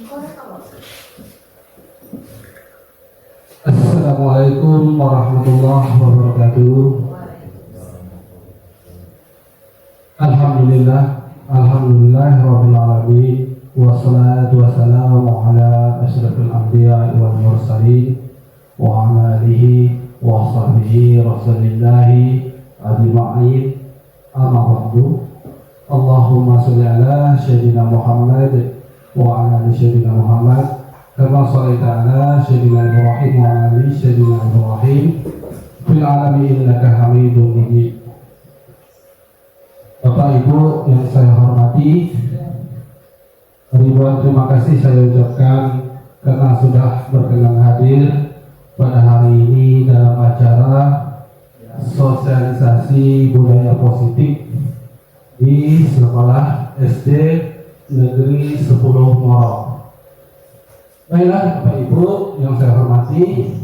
Assalamualaikum warahmatullahi wabarakatuh. Alhamdulillahirabbil alamin wassalatu wassalamu ala asyrafil anbiya'i wal mursalin wa ala alihi wa sahbihi rasulillahi ajma'in. Amma ba'du. Allahumma shalli ala sayyidina Muhammad wa ala ali sayyidina Muhammad kama shallaita ala sayyidina Ibrahim wa ala ali sayyidina Ibrahim fil alamin innaka Hamidum Majid. Bapak Ibu yang saya hormati, ribuan terima kasih saya ucapkan karena sudah berkenan hadir pada hari ini dalam acara sosialisasi budaya positif di sekolah SD Negeri 10 Morong. Baiklah Bapak Ibu yang saya hormati,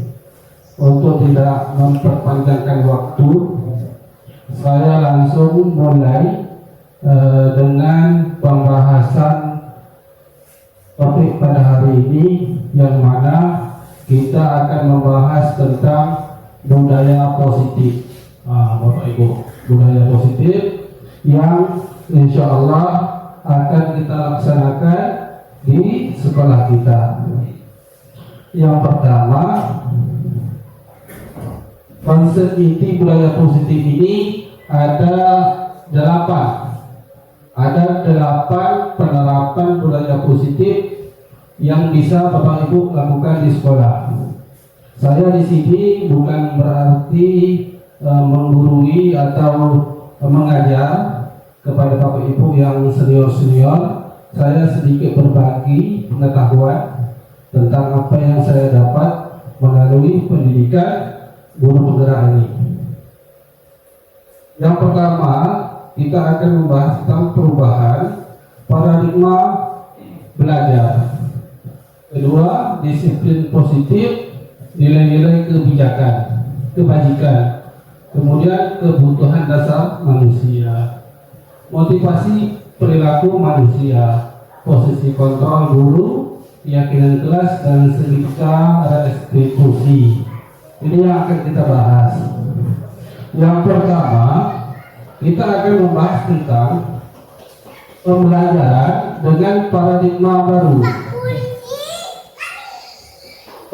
untuk tidak memperpanjangkan waktu, saya langsung mulai dengan pembahasan topik pada hari ini, yang mana kita akan membahas tentang budaya positif. Bapak Ibu, budaya positif yang insya Allah akan kita laksanakan di sekolah kita. Yang pertama, konsep inti budaya positif ini ada 8 penerapan budaya positif yang bisa Bapak Ibu lakukan di sekolah. Saya di sini bukan berarti menggurui atau mengajar kepada Bapak Ibu yang senior-senior. Saya sedikit berbagi pengetahuan tentang apa yang saya dapat melalui pendidikan guru penggerak ini. Yang pertama, kita akan membahas tentang perubahan paradigma belajar. Kedua, disiplin positif, nilai-nilai kebajikan. Kemudian kebutuhan dasar manusia, motivasi perilaku manusia, posisi kontrol guru, keyakinan kelas, dan seketika restitusi. Ini yang akan kita bahas. Yang pertama, kita akan membahas tentang pembelajaran dengan paradigma baru.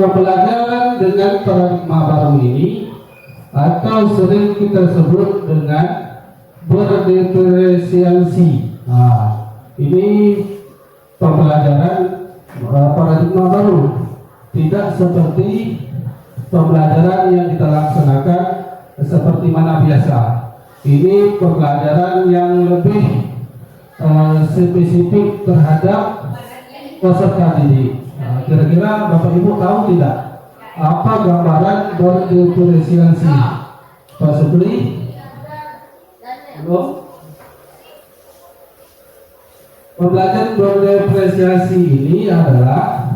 Pembelajaran dengan paradigma baru ini, atau sering kita sebut dengan berdiferensiasi. Ini pembelajaran paradigma baru, tidak seperti pembelajaran yang kita laksanakan seperti mana biasa. Ini pembelajaran yang lebih spesifik terhadap peserta didik. Kira-kira Bapak Ibu tahu tidak apa gambaran berdiferensiasi? Pak Supri? Belum? Pembelajaran berdiferensiasi ini adalah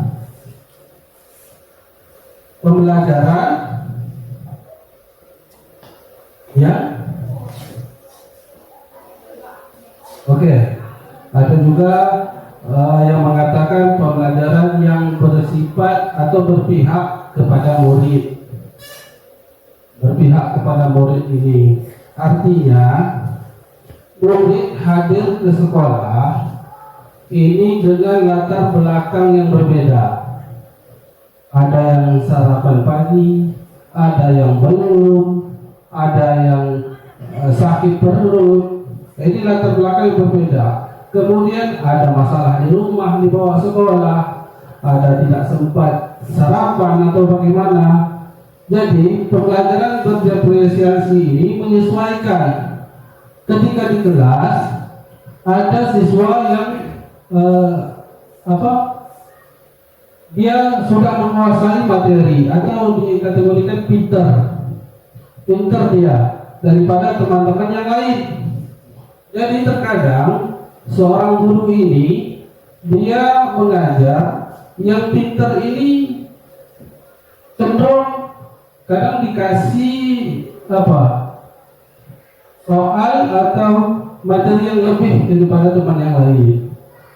pembelajaran ya. Oke. Ada juga yang mengatakan pembelajaran yang bersifat atau berpihak kepada murid. Berpihak kepada murid ini artinya murid hadir ke sekolah ini dengan latar belakang yang berbeda. Ada yang sarapan pagi, ada yang belum, ada yang sakit perut. Ini latar belakang yang berbeda. Kemudian ada masalah di rumah dibawa sekolah, ada tidak sempat sarapan atau bagaimana. Jadi pembelajaran berdiferensiasi ini menyesuaikan. Ketika di kelas ada siswa yang dia sudah menguasai materi atau dikategorikan pintar dia daripada teman-teman yang lain. Jadi terkadang seorang guru ini dia mengajar yang pintar ini cenderung kadang dikasih soal atau materi yang lebih daripada teman yang lain.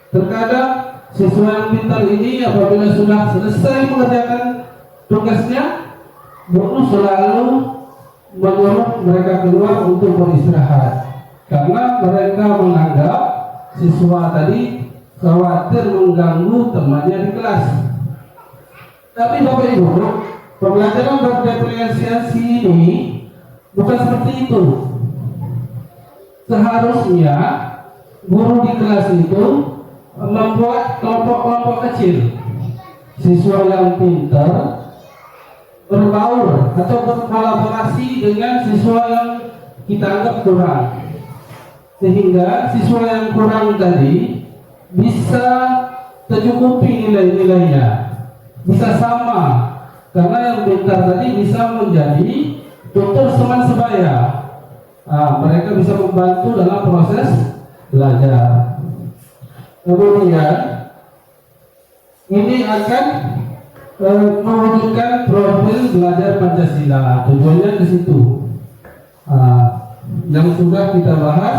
Terkadang Siswa yang pintar ini apabila sudah selesai mengerjakan tugasnya, guru selalu menyuruh mereka keluar untuk beristirahat, karena mereka menganggap siswa tadi khawatir mengganggu temannya di kelas. Tapi Bapak Ibu, pembelajaran berdiferensiasi ini bukan seperti itu. Seharusnya guru di kelas itu membuat kelompok-kelompok kecil siswa yang pintar berbaur atau berkolaborasi dengan siswa yang kita anggap kurang, sehingga siswa yang kurang tadi bisa tercukupi nilai-nilainya, bisa sama, karena yang pintar tadi bisa menjadi tutor teman sebaya. Mereka bisa membantu dalam proses belajar. Kemudian ini akan mewujudkan profil belajar Pancasila. Tujuannya ke situ. Yang sudah kita bahas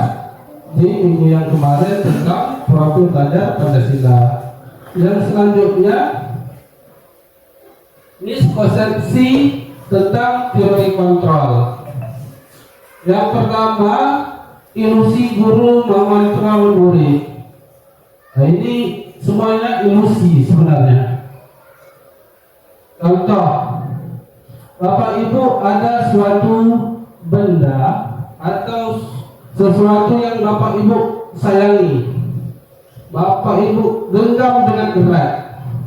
di minggu yang kemarin tentang profil belajar Pancasila. Yang selanjutnya miskonsepsi tentang teori kontrol. Yang pertama, ilusi guru mengontrol murid. Nah, ini semuanya ilusi sebenarnya. Contoh, Bapak Ibu ada suatu benda atau sesuatu yang Bapak Ibu sayangi, Bapak Ibu genggam dengan erat.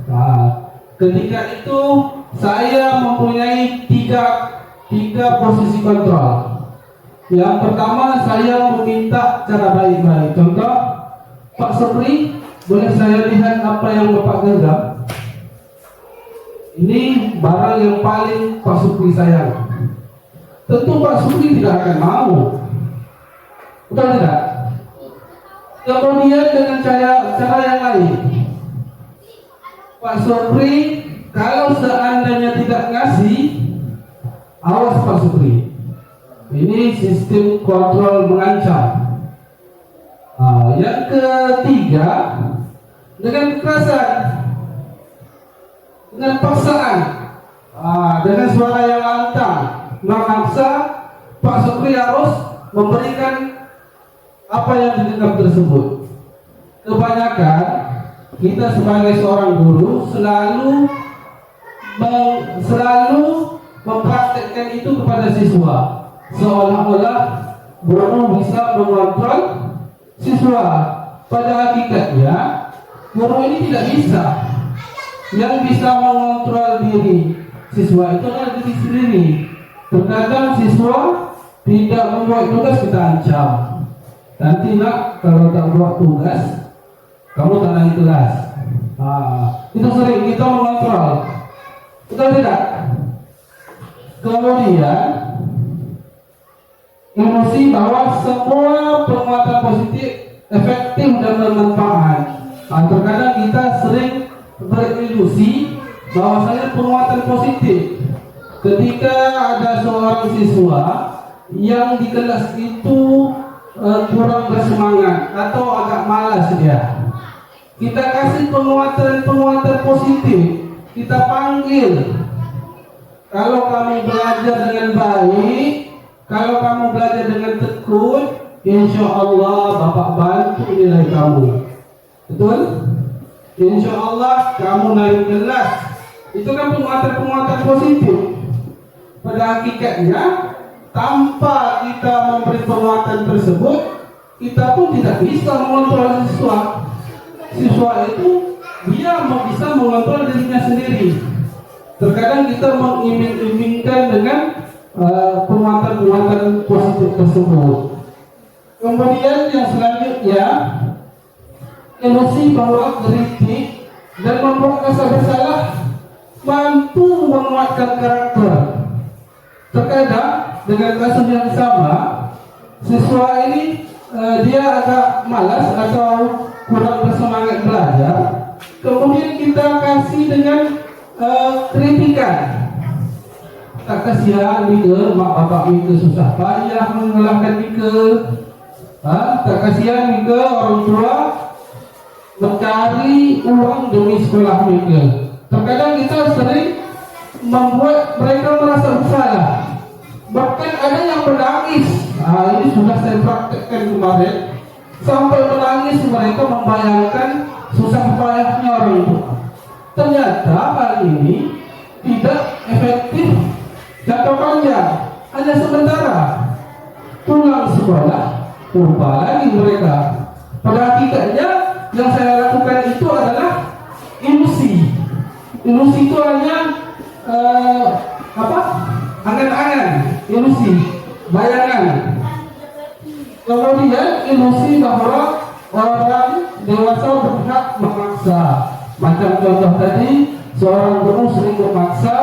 Nah, ketika itu saya mempunyai tiga posisi kontrol. Yang pertama, saya meminta cara baik-baik. Contoh, Pak Supri, boleh saya lihat apa yang Bapak genggam? Ini barang yang paling Pak Supri sayang. Tentu Pak Supri tidak akan mau. Betul tidak? Kemudian dengan cara yang lain, Pak Supri, kalau seandainya tidak ngasih, awas Pak Supri. Ini sistem kontrol mengancam. Yang ketiga, dengan kekerasan, dengan paksaan, dengan suara yang lantang, memaksa Pak Supri harus memberikan apa yang didengar tersebut. Kebanyakan kita sebagai seorang guru selalu mempraktekkan itu kepada siswa, seolah-olah guru bisa mengontrol siswa. Pada hakikatnya guru ini tidak bisa. Yang bisa mengontrol diri siswa itu adalah diri sendiri. Terkadang siswa tidak membuat tugas, kita ancam. Nanti nak, kalau tak buat tugas, kamu tak naik kelas. Itu sering kita mengontrol. Betul tidak? Kemudian emosi bahwa semua penguatan positif efektif dan bermanfaat. Terkadang kita sering berilusi bahwasanya penguatan positif ketika ada seorang siswa yang di kelas itu kurang bersemangat atau agak malas dia, kita kasih penguatan positif, kita panggil. Kalau kamu belajar dengan baik, kalau kamu belajar dengan tekun, insya Allah Bapak bantu nilai kamu. Betul? Insya Allah kamu naik kelas. Itu kan penguatan positif. Pada hakikatnya, tanpa kita memberi penguatan tersebut, kita pun tidak bisa mengontrol siswa. Siswa itu dia bisa mengontrol dirinya sendiri. Terkadang kita mengiming-imingkan dengan penguatan positif tersebut. Kemudian yang selanjutnya, emosi bahwa kritik dan membuat rasa bersalah mampu menguatkan karakter. Terkadang dengan kasus yang sama, siswa ini dia agak malas atau kurang bersemangat belajar, kemudian kita kasih dengan kritikan. Tak kasihan Mika, mak bapak Mika susah payah mengelahkan Mika. Tak kasihan Mika, orang tua mencari uang demi sekolah mereka. Terkadang kita sering membuat mereka merasa bersalah. Bahkan ada yang menangis. Ini sudah saya praktekkan kemarin. Sampai menangis mereka membayangkan susah payahnya orang itu. Ternyata hal ini tidak efektif jangka panjang, hanya sementara. Pulang sekolah, lupa lagi mereka. Pada hakikatnya yang saya lakukan itu adalah ilusi. Ilusi itu hanya angan-angan, ilusi, bayangan. Kemudian ilusi bahwa orang dewasa berhak memaksa. Macam contoh tadi, seorang guru sering memaksa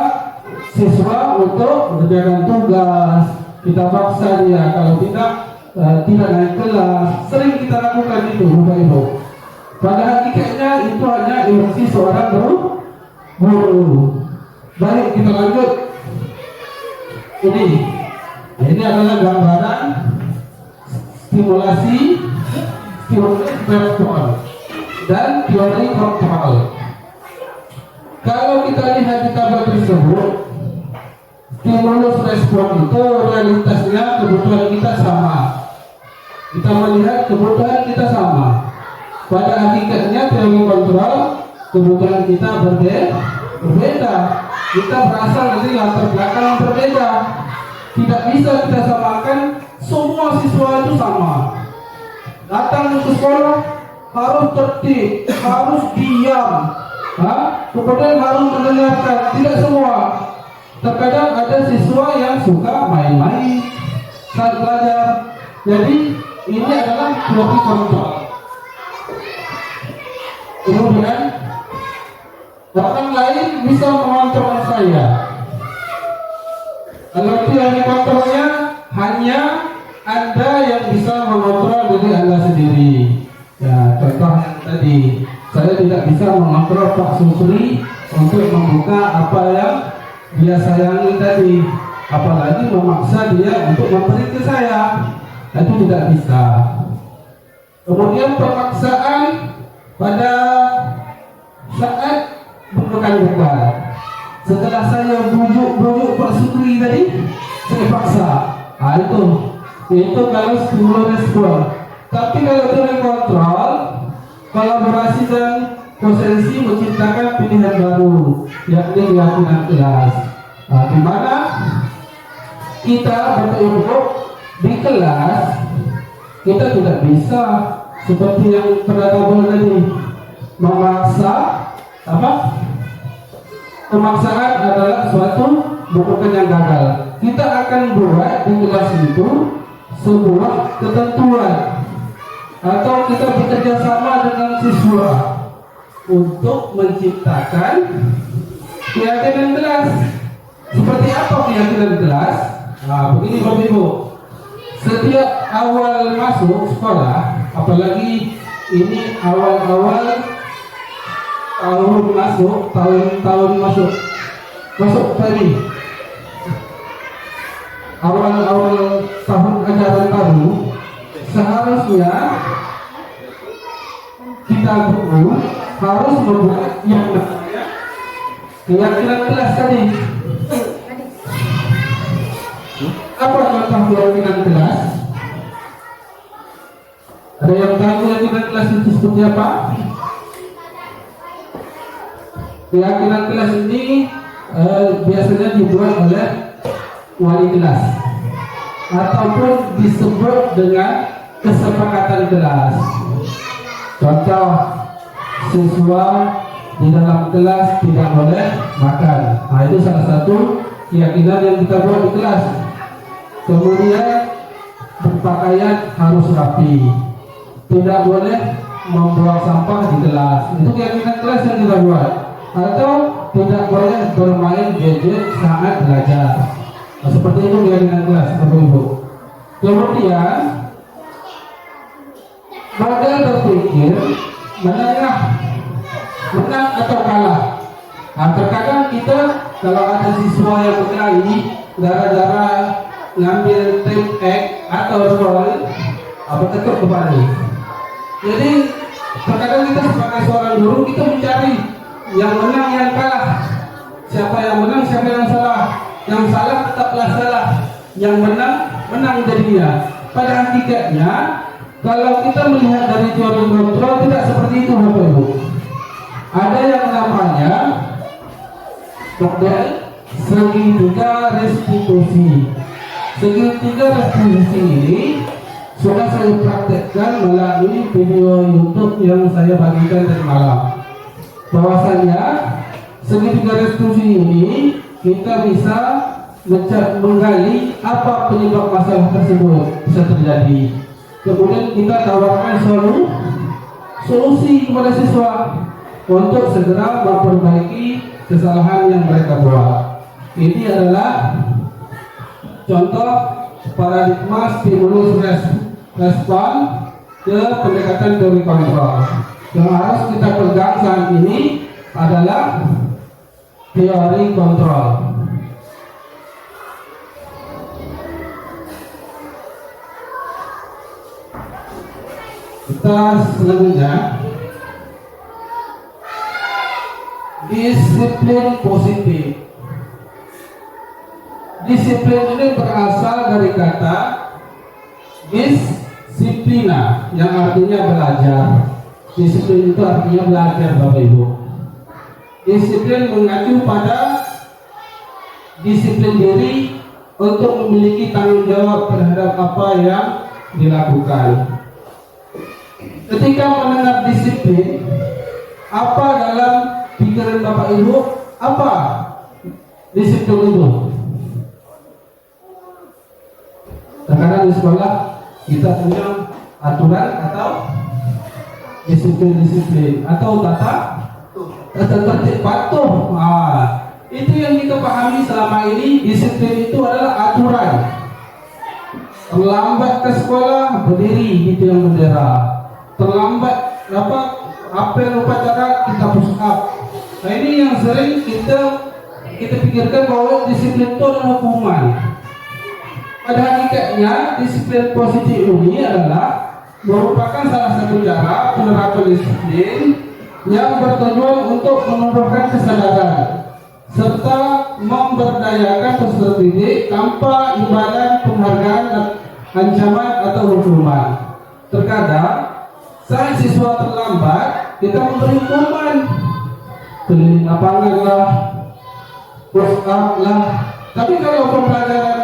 siswa untuk mengerjakan tugas. Kita paksa dia, kalau tidak naik kelas. Sering kita lakukan itu, Bapak Ibu. Pada hakikatnya itu hanya ilusi seorang guru. Baik, kita lanjut. Ini adalah gambaran stimulasi respon dan teori kontrol. Kalau kita lihat di tabel tersebut, stimulus respon itu realitasnya kebutuhan kita sama. Kita melihat kebutuhan kita sama. Pada hakikatnya teori kontrol, kebutuhan kita berbeda. Kita berasal dari latar belakang yang berbeda. Tidak bisa kita samakan semua siswa itu sama. Datang ke sekolah harus tertib, harus diam, kemudian harus mendengarkan. Tidak semua. Terkadang ada siswa yang suka main-main saat belajar. Jadi ini adalah teori kontrol. Kemudian orang lain bisa mengontrol saya. Kalau teori kontrolnya hanya Anda yang bisa mengontrol diri Anda sendiri. Ya, contoh yang tadi, saya tidak bisa mengontrol Pak Supri untuk membuka apa yang dia sayangi tadi, apalagi memaksa dia untuk memberi ke saya. Itu tidak bisa. Kemudian pemaksaan pada saat bekal. Setelah saya bujuk Pak Supri tadi, saya paksa. Itu kalau stimulus respon. Tapi kalau teori kontrol, kolaborasi dan konsensi menciptakan pilihan baru, yakni keyakinan kelas. Di mana kita Bapak-Ibu di kelas kita tidak bisa seperti yang pada tadi memaksa Pemaksaan adalah suatu bukan yang gagal. Kita akan buat di kelas itu sebuah ketentuan, atau kita bekerja sama dengan siswa untuk menciptakan keyakinan kelas. Seperti apa keyakinan kelas? Begini Bapak Ibu, setiap awal masuk sekolah, apalagi ini awal-awal tahun masuk tadi, awal tahun ajaran baru, seharusnya kita guru harus membuat yang namanya keyakinan kelas tadi. Apa contoh keyakinan kelas? Ada yang tahu keyakinan kelas itu seperti apa? Keyakinan kelas ini biasanya dibuat oleh wali kelas ataupun disebut dengan kesepakatan kelas. Contoh, siswa di dalam kelas tidak boleh makan. Itu salah satu keyakinan yang kita buat di kelas. Kemudian berpakaian harus rapi, tidak boleh membuang sampah di kelas. Itu keyakinan kelas yang kita buat. Atau tidak boleh bermain gadget saat belajar. Seperti itu keyakinan kelas, Bapak Ibu. Kemudian model berpikir menengah, menang atau kalah. Terkadang kita kalau ada siswa yang berkelahi gara-gara ngambil tape X atau roll, tetap kembali. Jadi Terkadang kita sebagai seorang guru kita mencari yang menang yang kalah, siapa yang menang siapa yang salah tetaplah salah, yang menang jadinya. Pada hakikatnya kalau kita melihat dari teori kontrol tidak seperti itu Bapak Ibu. Ada yang namanya model segitiga restitusi. Segitiga restitusi ini sudah saya praktekkan melalui video YouTube yang saya bagikan tadi malam. Bahwasanya segitiga restitusi ini kita bisa menggali apa penyebab masalah tersebut bisa terjadi. Kemudian kita tawarkan solusi kepada siswa untuk segera memperbaiki kesalahan yang mereka buat. Ini adalah contoh paradigma stimulus respon ke pendekatan teori kontrol. Yang harus kita pegang saat ini adalah teori kontrol. Kita selanjutnya disiplin positif. Disiplin ini berasal dari kata disiplina yang artinya belajar. Disiplin itu artinya belajar Bapak Ibu. Disiplin mengacu pada disiplin diri untuk memiliki tanggung jawab terhadap apa yang dilakukan. Ketika mendengar disiplin, apa dalam pikiran Bapak Ibu? Apa disiplin itu? Terkadang di sekolah kita punya aturan atau disiplin atau tata tertib patuh. Itu yang kita pahami selama ini. Disiplin itu adalah aturan. Terlambat ke sekolah berdiri di tiang bendera. Terlambat apel upacara kita push up. Nah ini yang sering kita pikirkan bahwa disiplin itu adalah hukuman. Pada hakikatnya disiplin positif ini adalah merupakan salah satu cara penerapan disiplin yang bertujuan untuk menumbuhkan kesadaran serta memberdayakan peserta didik tanpa imbalan penghargaan, ancaman atau hukuman. Terkadang saat siswa terlambat, kita memberi hukuman, keliling lapangan lah, push up lah. Tapi kalau pembelajaran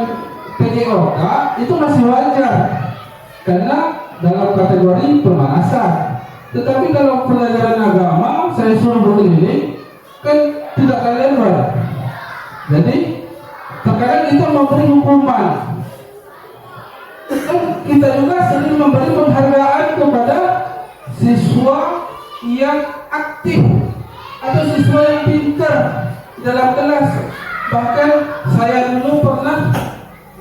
PJOK itu masih wajar, karena dalam kategori pemanasan. Tetapi kalau pelajaran agama, saya suruh berkeliling, kan tidak relevan. Jadi terkadang kita memberi hukuman. Kita juga sering memberi penghargaan kepada siswa yang aktif atau siswa yang pintar dalam kelas. Bahkan saya dulu pernah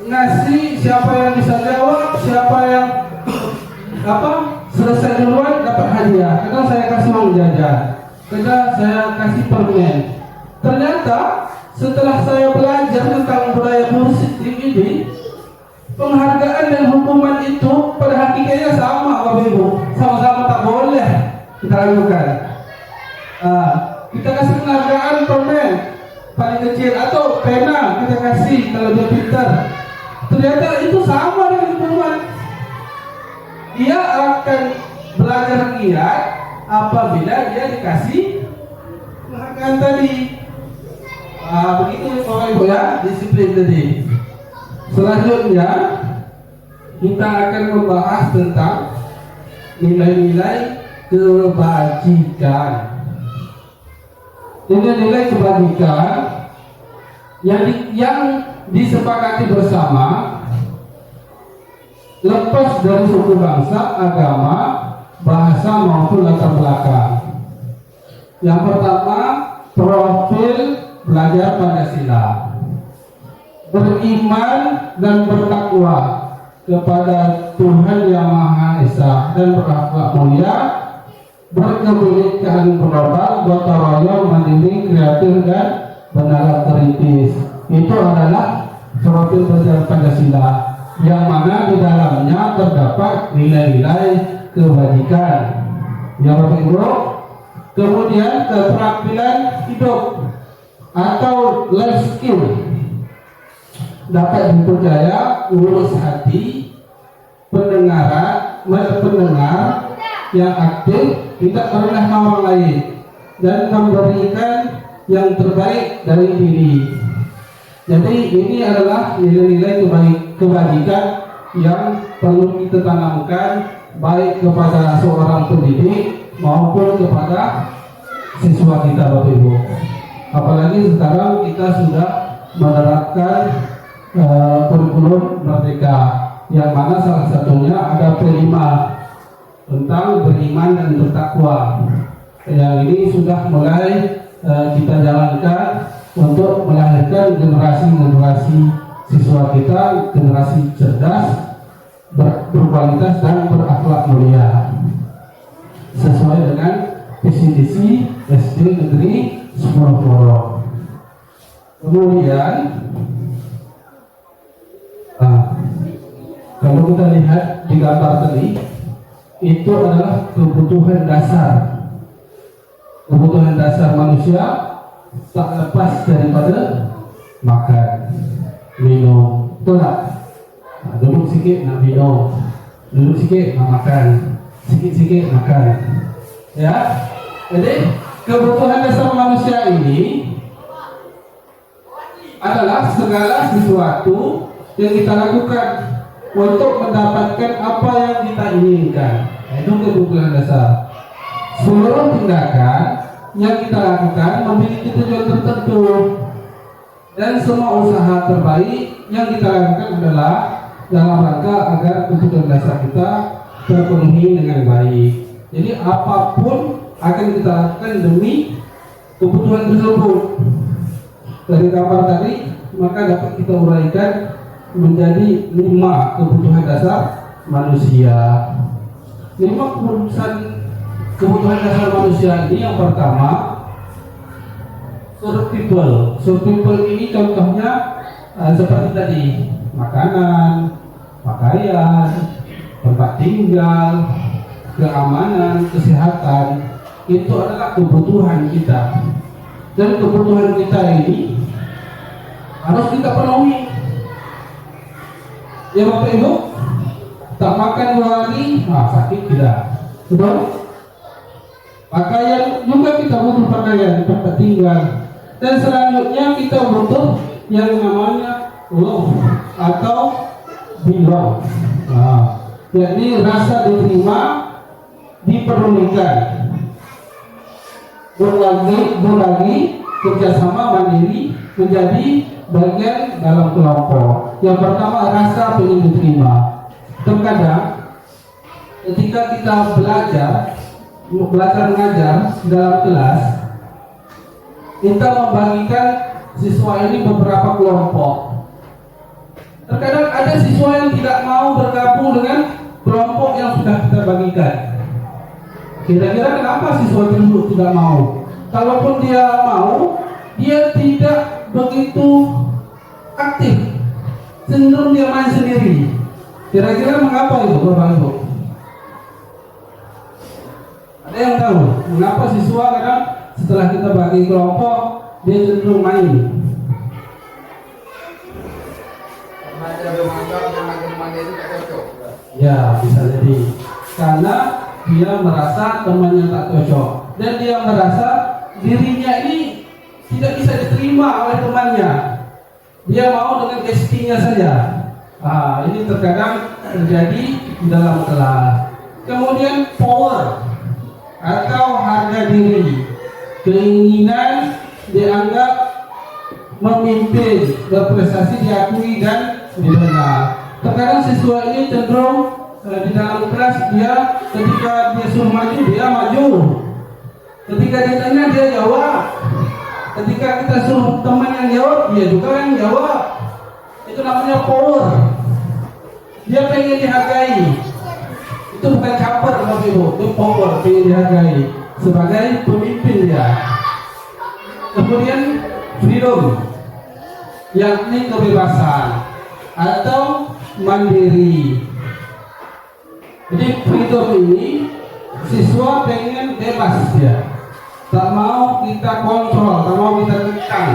ngasih siapa yang bisa jawab, siapa yang selesai duluan dapat hadiah. Kadang saya kasih uang jajan, kadang saya kasih permen. Ternyata setelah saya belajar tentang budaya positif ini, penghargaan dan hukuman itu pada hakikatnya sama Bapak Ibu, sama-sama tak boleh kita lakukan. Kita kasih penghargaan permen paling kecil atau pena kita kasih kalau dia pintar. Ternyata itu sama dengan hukuman. Dia akan belajar giat apabila dia dikasih penghargaan tadi. Begitu Bapak Ibu ya, disiplin tadi. Selanjutnya kita akan membahas tentang nilai-nilai kebajikan. Nilai-nilai kebajikan yang disepakati bersama lepas dari suku bangsa, agama, bahasa maupun latar belakang. Yang pertama, profil belajar Pancasila. Beriman dan bertakwa kepada Tuhan Yang Maha Esa dan berakhlak mulia, berkebinekaan global, gotong royong, mandiri, kreatif dan benar kritis. Itu adalah profil belajar Pancasila, yang mana di dalamnya terdapat nilai-nilai kebajikan. Ya Bapak Ibu. Kemudian keterampilan hidup atau life skill, dapat dipercaya lurus hati, pendengar yang aktif, tidak merendah orang lain, dan memberikan yang terbaik dari diri. Jadi ini adalah nilai-nilai kebajikan yang perlu kita tanamkan baik kepada seorang pendidik maupun kepada siswa kita Bapak Ibu. Apalagi sekarang kita sudah menerapkan kurikulum Merdeka, yang mana salah satunya ada P5 tentang beriman dan bertakwa. Yang ini sudah mulai kita jalankan untuk melahirkan generasi siswa kita, generasi cerdas, berkualitas dan berakhlak mulia, sesuai dengan visi-misi SD Negeri 10 Porong. Kemudian kalau kita lihat di gambar tadi, itu adalah kebutuhan dasar manusia, tak lepas daripada makan, minum, betul tak? Duduk sikit nak minum, duduk sikit nak makan, sikit-sikit makan. Ya, jadi kebutuhan dasar manusia ini adalah segala sesuatu yang kita lakukan untuk mendapatkan apa yang kita inginkan. Itu kebutuhan dasar. Seluruh tindakan yang kita lakukan memiliki tujuan tertentu, dan semua usaha terbaik yang kita lakukan adalah dalam rangka agar kebutuhan dasar kita terpenuhi dengan baik. Jadi apapun akan kita lakukan demi kebutuhan tersebut. Dari gambar tadi maka dapat kita uraikan menjadi 5 kebutuhan dasar manusia. 5 kebutuhan dasar manusia ini, yang pertama survival. Survival ini contohnya seperti tadi, makanan, pakaian, tempat tinggal, keamanan, kesehatan. Itu adalah kebutuhan kita, dan kebutuhan kita ini harus kita penuhi. Ya Bapak Ibu, tak makan 2 hari, sakit tidak, betul? Pakaian juga kita butuh pakaian, tempat tinggal, dan selanjutnya kita butuh yang namanya love atau belong. Yakni rasa diterima, diperlukan, berbagi, kerjasama, mandiri, menjadi bagian dalam kelompok. Yang pertama, rasa ingin diterima. Terkadang ketika kita belajar mengajar dalam kelas, kita membagikan siswa ini beberapa kelompok. Terkadang ada siswa yang tidak mau bergabung dengan kelompok yang sudah kita bagikan. Kira-kira kenapa siswa tersebut tidak mau? Kalaupun dia mau, dia tidak begitu aktif, cenderung dia main sendiri. Kira-kira mengapa itu Bapak Ibu? Ada yang tahu mengapa siswa kadang setelah kita bagi kelompok dia cenderung main? Ya, bisa jadi karena dia merasa temannya tak cocok, dan dia merasa dirinya ini tidak bisa diterima oleh temannya. Dia mau dengan ST-nya saja. Ini terkadang terjadi di dalam kelas. Kemudian power atau harga diri, keinginan dianggap memimpin, berprestasi diakui dan didengar. Terkadang siswa ini cenderung di dalam kelas, dia ketika dia suruh maju, dia maju. Ketika ditanya, dia jawab. Ketika kita suruh teman yang jawab, dia juga yang jawab. Itu namanya power. Dia pengen dihargai. Itu bukan caper Bapak Ibu, itu power, pengen dihargai sebagai pemimpin dia. Kemudian freedom, yakni kebebasan atau mandiri. Jadi freedom ini siswa pengen bebas dia, tak mau kita kontrol, tak mau kita tekan,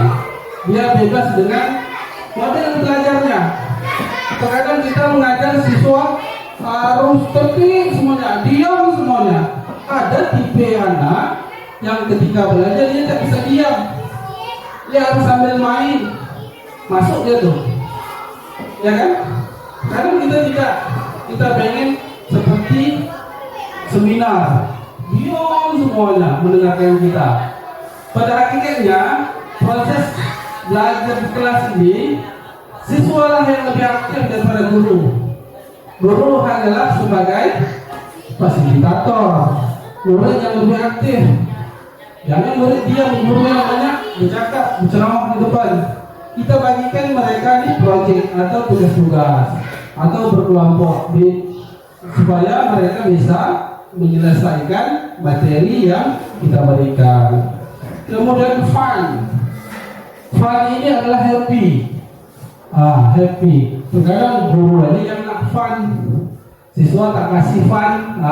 dia bebas dengan model belajarnya. Terkadang kita mengajar siswa harus tertib semuanya, diam semuanya. Ada tipe anak yang ketika belajar dia tak bisa diam, dia harus sambil main, masuk dia tuh, ya kan? Kadang kita tidak, kita pengen seperti seminar, diam semuanya mendengarkan kita. Pada hakikatnya proses belajar di kelas ini siswa lah yang lebih aktif daripada guru. Guru hanyalah sebagai fasilitator, murid yang lebih aktif. Jangan murid diam, guru yang banyak bercakap, berceramah di depan. Kita bagikan mereka di proyek atau tugas-tugas atau berkelompok supaya mereka bisa menyelesaikan materi yang kita berikan. Kemudian fun ini adalah happy. Happy. Sekarang guru ini yang nak fun, siswa tak kasih fun.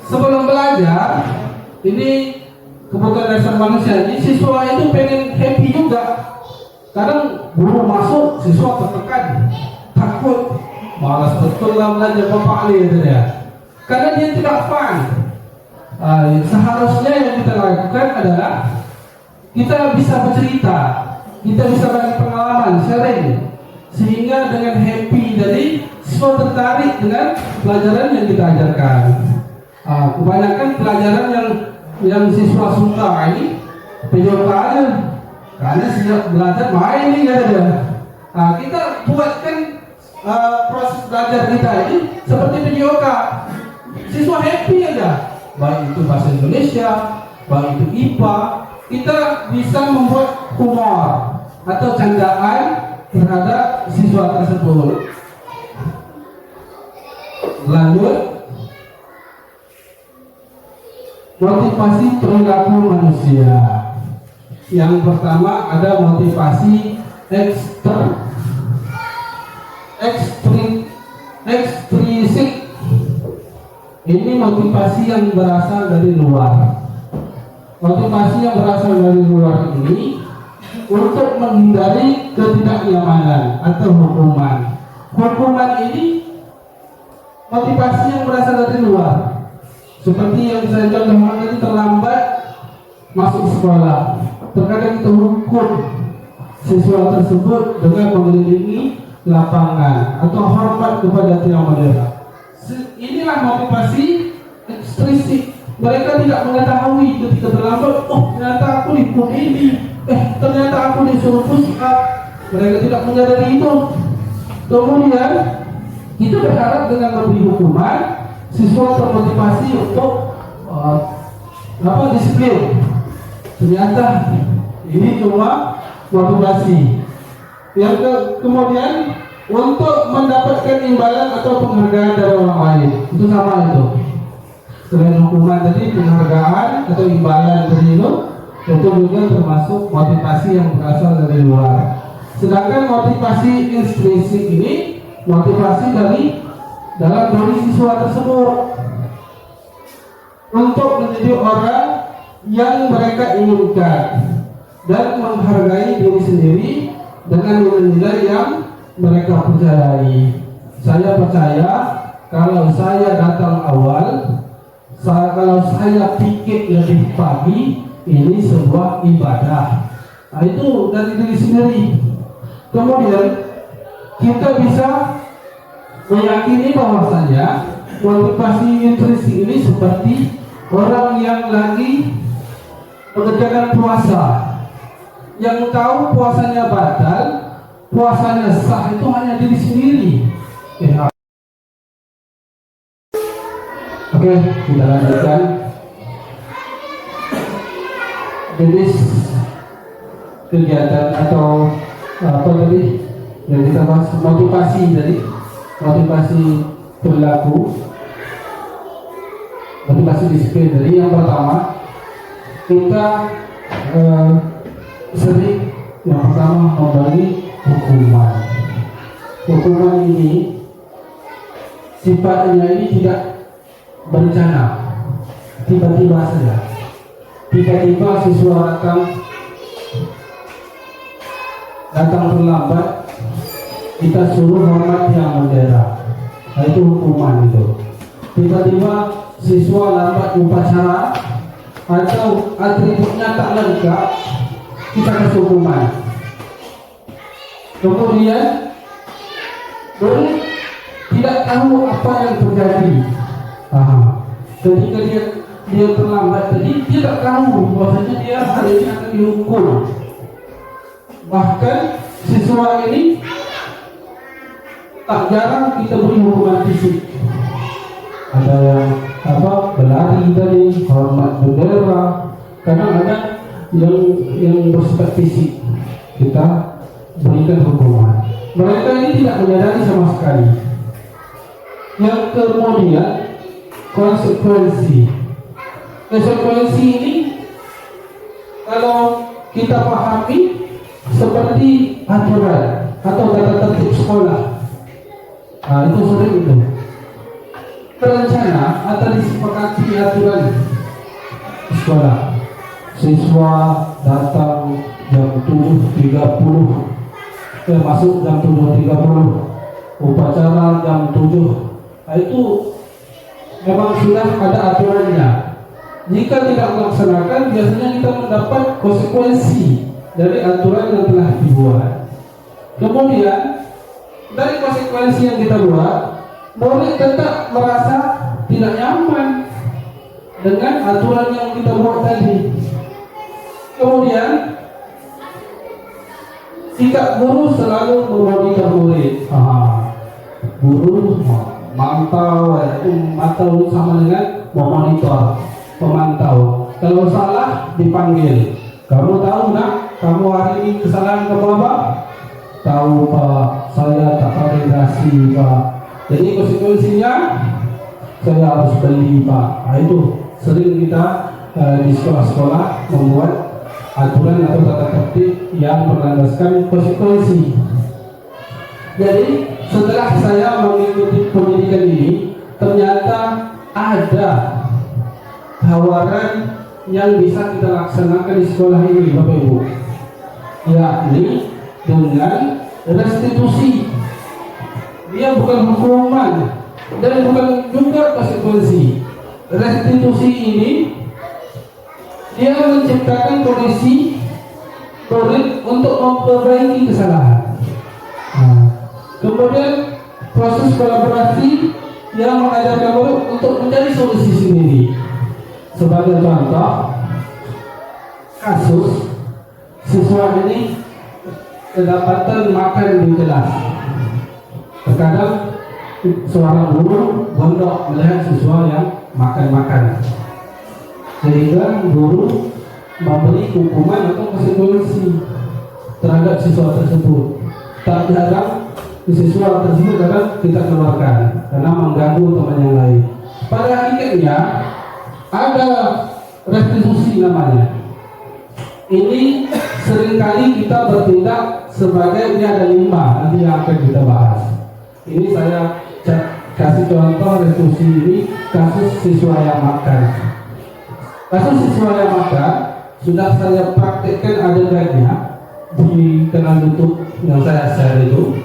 Sebelum belajar, ini kebutuhan dasar manusia. Jadi siswa itu pengen happy juga. Kadang guru masuk, siswa tertekan, takut, malas betul lah belajar bapak dia. Karena dia tidak fun. Seharusnya yang kita lakukan adalah kita bisa bercerita, kita bisa bagi pengalaman, sharing, sehingga dengan happy jadi siswa tertarik dengan pelajaran yang kita ajarkan. Kebanyakan pelajaran yang siswa suka ini PJK aja, karena sejak belajar main ini ada. Kita buatkan proses belajar kita ini seperti PJK, siswa happy aja, baik itu bahasa Indonesia, baik itu IPA, kita bisa membuat humor atau candaan terhadap siswa tersebut. Lanjut, motivasi perilaku manusia. Yang pertama ada motivasi ekstrinsik. Ini motivasi yang berasal dari luar. Motivasi yang berasal dari luar ini untuk menghindari ketidaknyamanan atau hukuman. Hukuman ini motivasi yang berasal dari luar. Seperti yang saya contohkan tadi, terlambat masuk sekolah, terkadang kita hukum siswa tersebut dengan mengelilingi lapangan atau hormat kepada tiang bendera. Inilah motivasi ekstrinsik. Mereka tidak mengetahui ketika terlambat, ternyata aku dipun ini, ternyata aku disuruh push up. Mereka tidak menyadari itu. Kemudian kita berharap dengan memberi hukuman, siswa termotivasi untuk disiplin. Ternyata ini cuma motivasi. Kemudian untuk mendapatkan imbalan atau penghargaan dari orang lain, itu sama itu. Selain hukuman tadi, penghargaan atau imbalan dari itu juga termasuk motivasi yang berasal dari luar. Sedangkan motivasi intrinsik ini motivasi dari dalam diri siswa tersebut untuk menjadi orang yang mereka inginkan dan menghargai diri sendiri dengan nilai-nilai yang mereka percayai. Saya percaya kalau saya datang awal, kalau saya pikir lebih pagi, ini sebuah ibadah. Itu dari diri sendiri. Kemudian kita bisa meyakini bahwasanya motivasi intrinsik ini seperti orang yang lagi mengerjakan puasa, yang tahu puasanya batal, puasanya sah itu hanya diri sendiri. Oke, kita lanjutkan. Jenis kegiatan atau apa tadi yang kita bahas, motivasi tadi, motivasi perilaku, motivasi disiplin. Jadi yang pertama kita sering yang pertama memberi hukuman. Hukuman ini sifatnya ini tidak berencana. tiba-tiba saja. Tiba-tiba siswa datang terlambat, kita suruh hormat yang bendera. Nah, itu hukuman itu. Tiba-tiba siswa lambat upacara atau atributnya tak lengkap, kita kasih hukuman. Kemudian murid tidak tahu apa yang terjadi. Ketika dia terlambat tadi, dia tak tahu bahwasanya dia hari ini akan dihukum. Bahkan siswa ini tak jarang kita beri hukuman fisik. Ada yang berlari tadi, hormat bendera. Kadang-kadang yang bersifat fisik kita berikan hukuman. Mereka ini tidak menyadari sama sekali. Yang kemudian konsekuensi ini kalau kita pahami seperti aturan atau tata tertib sekolah. Itu sering itu terencana atau disepakati aturan sekolah. Siswa datang jam 7.30, masuk jam 7.30, upacara jam 7. Itu memang sudah ada aturannya. Jika tidak melaksanakan, biasanya kita mendapat konsekuensi dari aturan yang telah dibuat. Kemudian dari konsekuensi yang kita buat, murid tetap merasa tidak nyaman dengan aturan yang kita buat tadi. Kemudian sikap guru selalu memonitor murid. Guru mantau sama dengan memonitor, memantau. Kalau salah dipanggil. Kamu tahu nak, kamu hari ini kesalahan kamu apa? Tahu Pak, saya tak validasi Pak. Jadi konsekuensinya saya harus beli Pak. Itu sering kita di sekolah-sekolah membuat aturan atau tata tertib yang berlandaskan konsekuensi. Jadi setelah saya mengikuti pendidikan ini, ternyata ada tawaran yang bisa kita laksanakan di sekolah ini, Bapak Ibu, yakni dengan restitusi. Dia bukan hukuman dan bukan juga konsekuensi. Restitusi ini dia menciptakan kondisi murid untuk memperbaiki kesalahan. Kemudian proses kolaborasi yang mengajarkan murid untuk mencari solusi sendiri. Sebagai contoh kasus, siswa ini kedapatan makan di kelas. Terkadang seorang guru gondok melihat siswa yang makan-makan, sehingga guru memberi hukuman atau konsekuensi terhadap siswa tersebut. Tak jarang siswa tersebut kadang kita keluarkan karena mengganggu teman yang lain. Pada hakikatnya ada restitusi namanya. Ini seringkali kita bertindak sebagai, ini ada 5 nanti yang akan kita bahas. Ini saya kasih contoh restitusi ini kasus siswa yang makan. Kasus siswa yang makan sudah saya praktekkan adegannya di kanal YouTube yang saya share itu.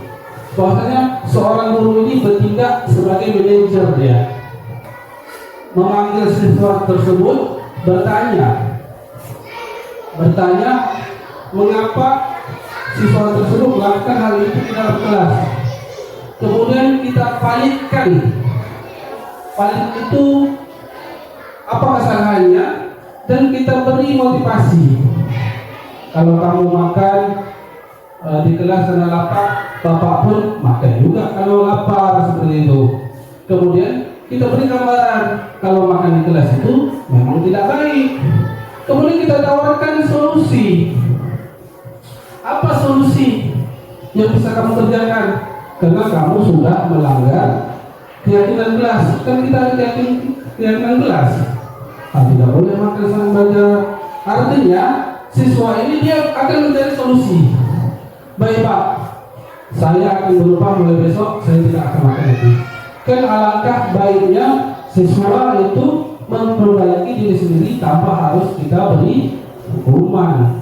Bahwasanya seorang guru ini bertindak sebagai manajer dia, memanggil siswa tersebut, bertanya mengapa siswa tersebut melakukan hal itu di dalam kelas. Kemudian kita validkan, valid itu apa kesalahannya, dan kita beri motivasi. Kalau kamu makan di kelas karena lapar, bapak pun makan juga kalau lapar, seperti itu. Kemudian kita beri gambaran kalau makan di kelas itu memang tidak baik. Kemudian kita tawarkan solusi. Apa solusi yang bisa kamu kerjakan? Karena kamu sudah melanggar keyakinan kelas. Kan kita ada keyakinan kelas. Tidak boleh makan sambil belajar. Artinya siswa ini dia akan mencari solusi. Baik Pak, saya akan berubah mulai besok, saya tidak akan makan itu. Kan alangkah baiknya siswa itu memperbaiki diri sendiri tanpa harus kita beri hukuman.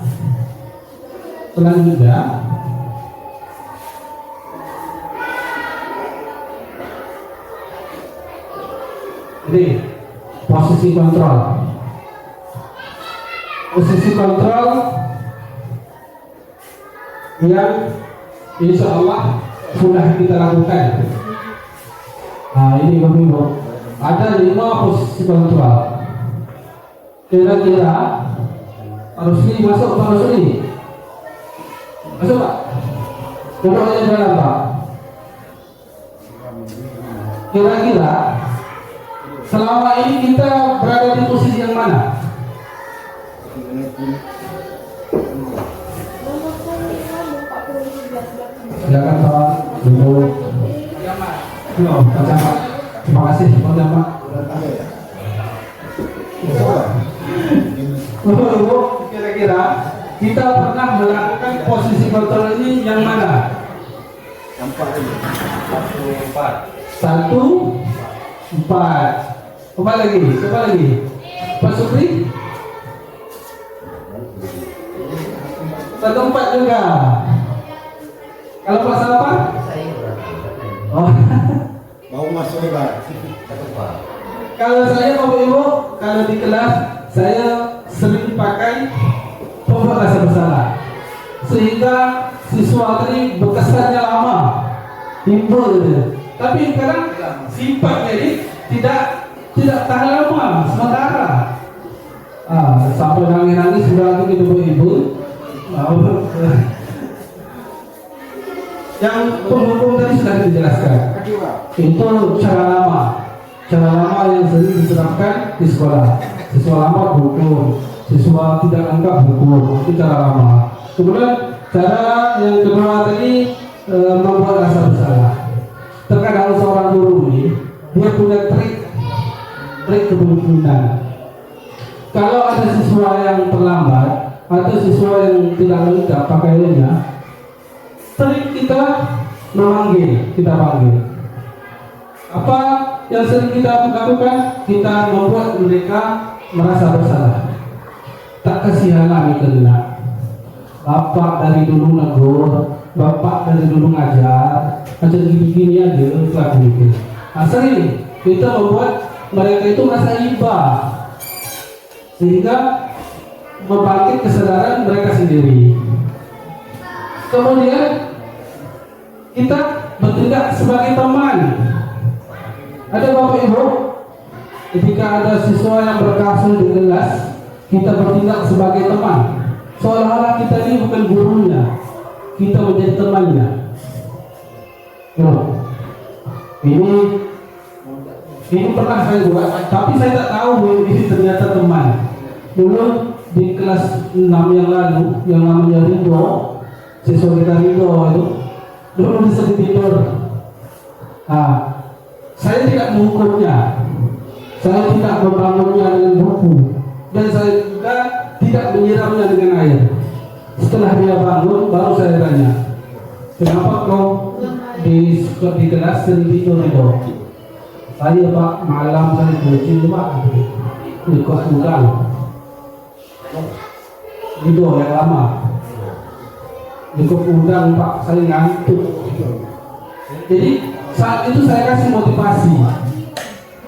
Selanjutnya, ini posisi kontrol. Posisi kontrol yang insya Allah sudah kita lakukan. Nah, ini Bapak-Ibu, ada 5 posisi kontrol. Kira-kira harus ini masuk Pak Rusli? Masuk Pak? Duduk aja dalam Pak. Kira-kira selama ini kita berada di posisi yang mana? Silakan Pak, duduk. Oh, Pak. Terima kasih, Pak. Ibu, kira-kira kita pernah melakukan posisi kontrol ini yang mana? Yang 4. 1, 4. Coba lagi. Pak Supri? 1, 4 juga. Kalau Pak Salpan? Oh. Mau masuk Pak. Kalau saya Bapak Ibu, kalau di kelas saya sering pakai pembuat rasa bersalah, sehingga siswa tadi berkesannya lama, timbul gitu. Tapi sekarang sifatnya ini tidak tahan lama, sementara. Sampai nangis-nangis sudah gitu Ibu. Yang penghukum tadi sudah dijelaskan. Itu cara lama yang sering diterapkan di sekolah. Siswa lama hukum, siswa tidak lengkap hukum, itu cara lama. Kemudian cara yang kedua tadi membuat rasa bersalah. Terkadang seorang guru ini dia punya trik kepemimpinan. Kalau ada siswa yang terlambat atau siswa yang tidak lengkap pakaiannya, trik kita panggil. Apa yang sering kita lakukan? Kita membuat mereka merasa bersalah. Tak kasihanan kena. Bapak dari dulu negur, bapak dari dulu ngajar, macam gini aja laku mikir. Sering kita membuat mereka itu merasa iba, sehingga membangkit kesadaran mereka sendiri. Kemudian kita bertindak sebagai teman. Ada Bapak Ibu, ketika ada siswa yang berkasus di kelas, kita bertindak sebagai teman, seolah-olah kita ini bukan gurunya, kita menjadi temannya. Ini pernah saya buat, tapi saya tak tahu ini ternyata teman. Dulu di kelas 6 yang lalu, yang namanya Ridho, siswa kita Ridho itu dulu disebut tidur. Saya tidak menghukumnya, saya tidak membangunnya dengan buku, dan saya juga tidak menyiramnya dengan air. Setelah dia bangun, baru saya tanya, kenapa kau di kelas sering tidur itu? Saya Pak, malam saya kucing Pak, ikut udang. Itu yang lama. Ikut udang Pak, saya ngantuk. Jadi saat itu saya kasih motivasi.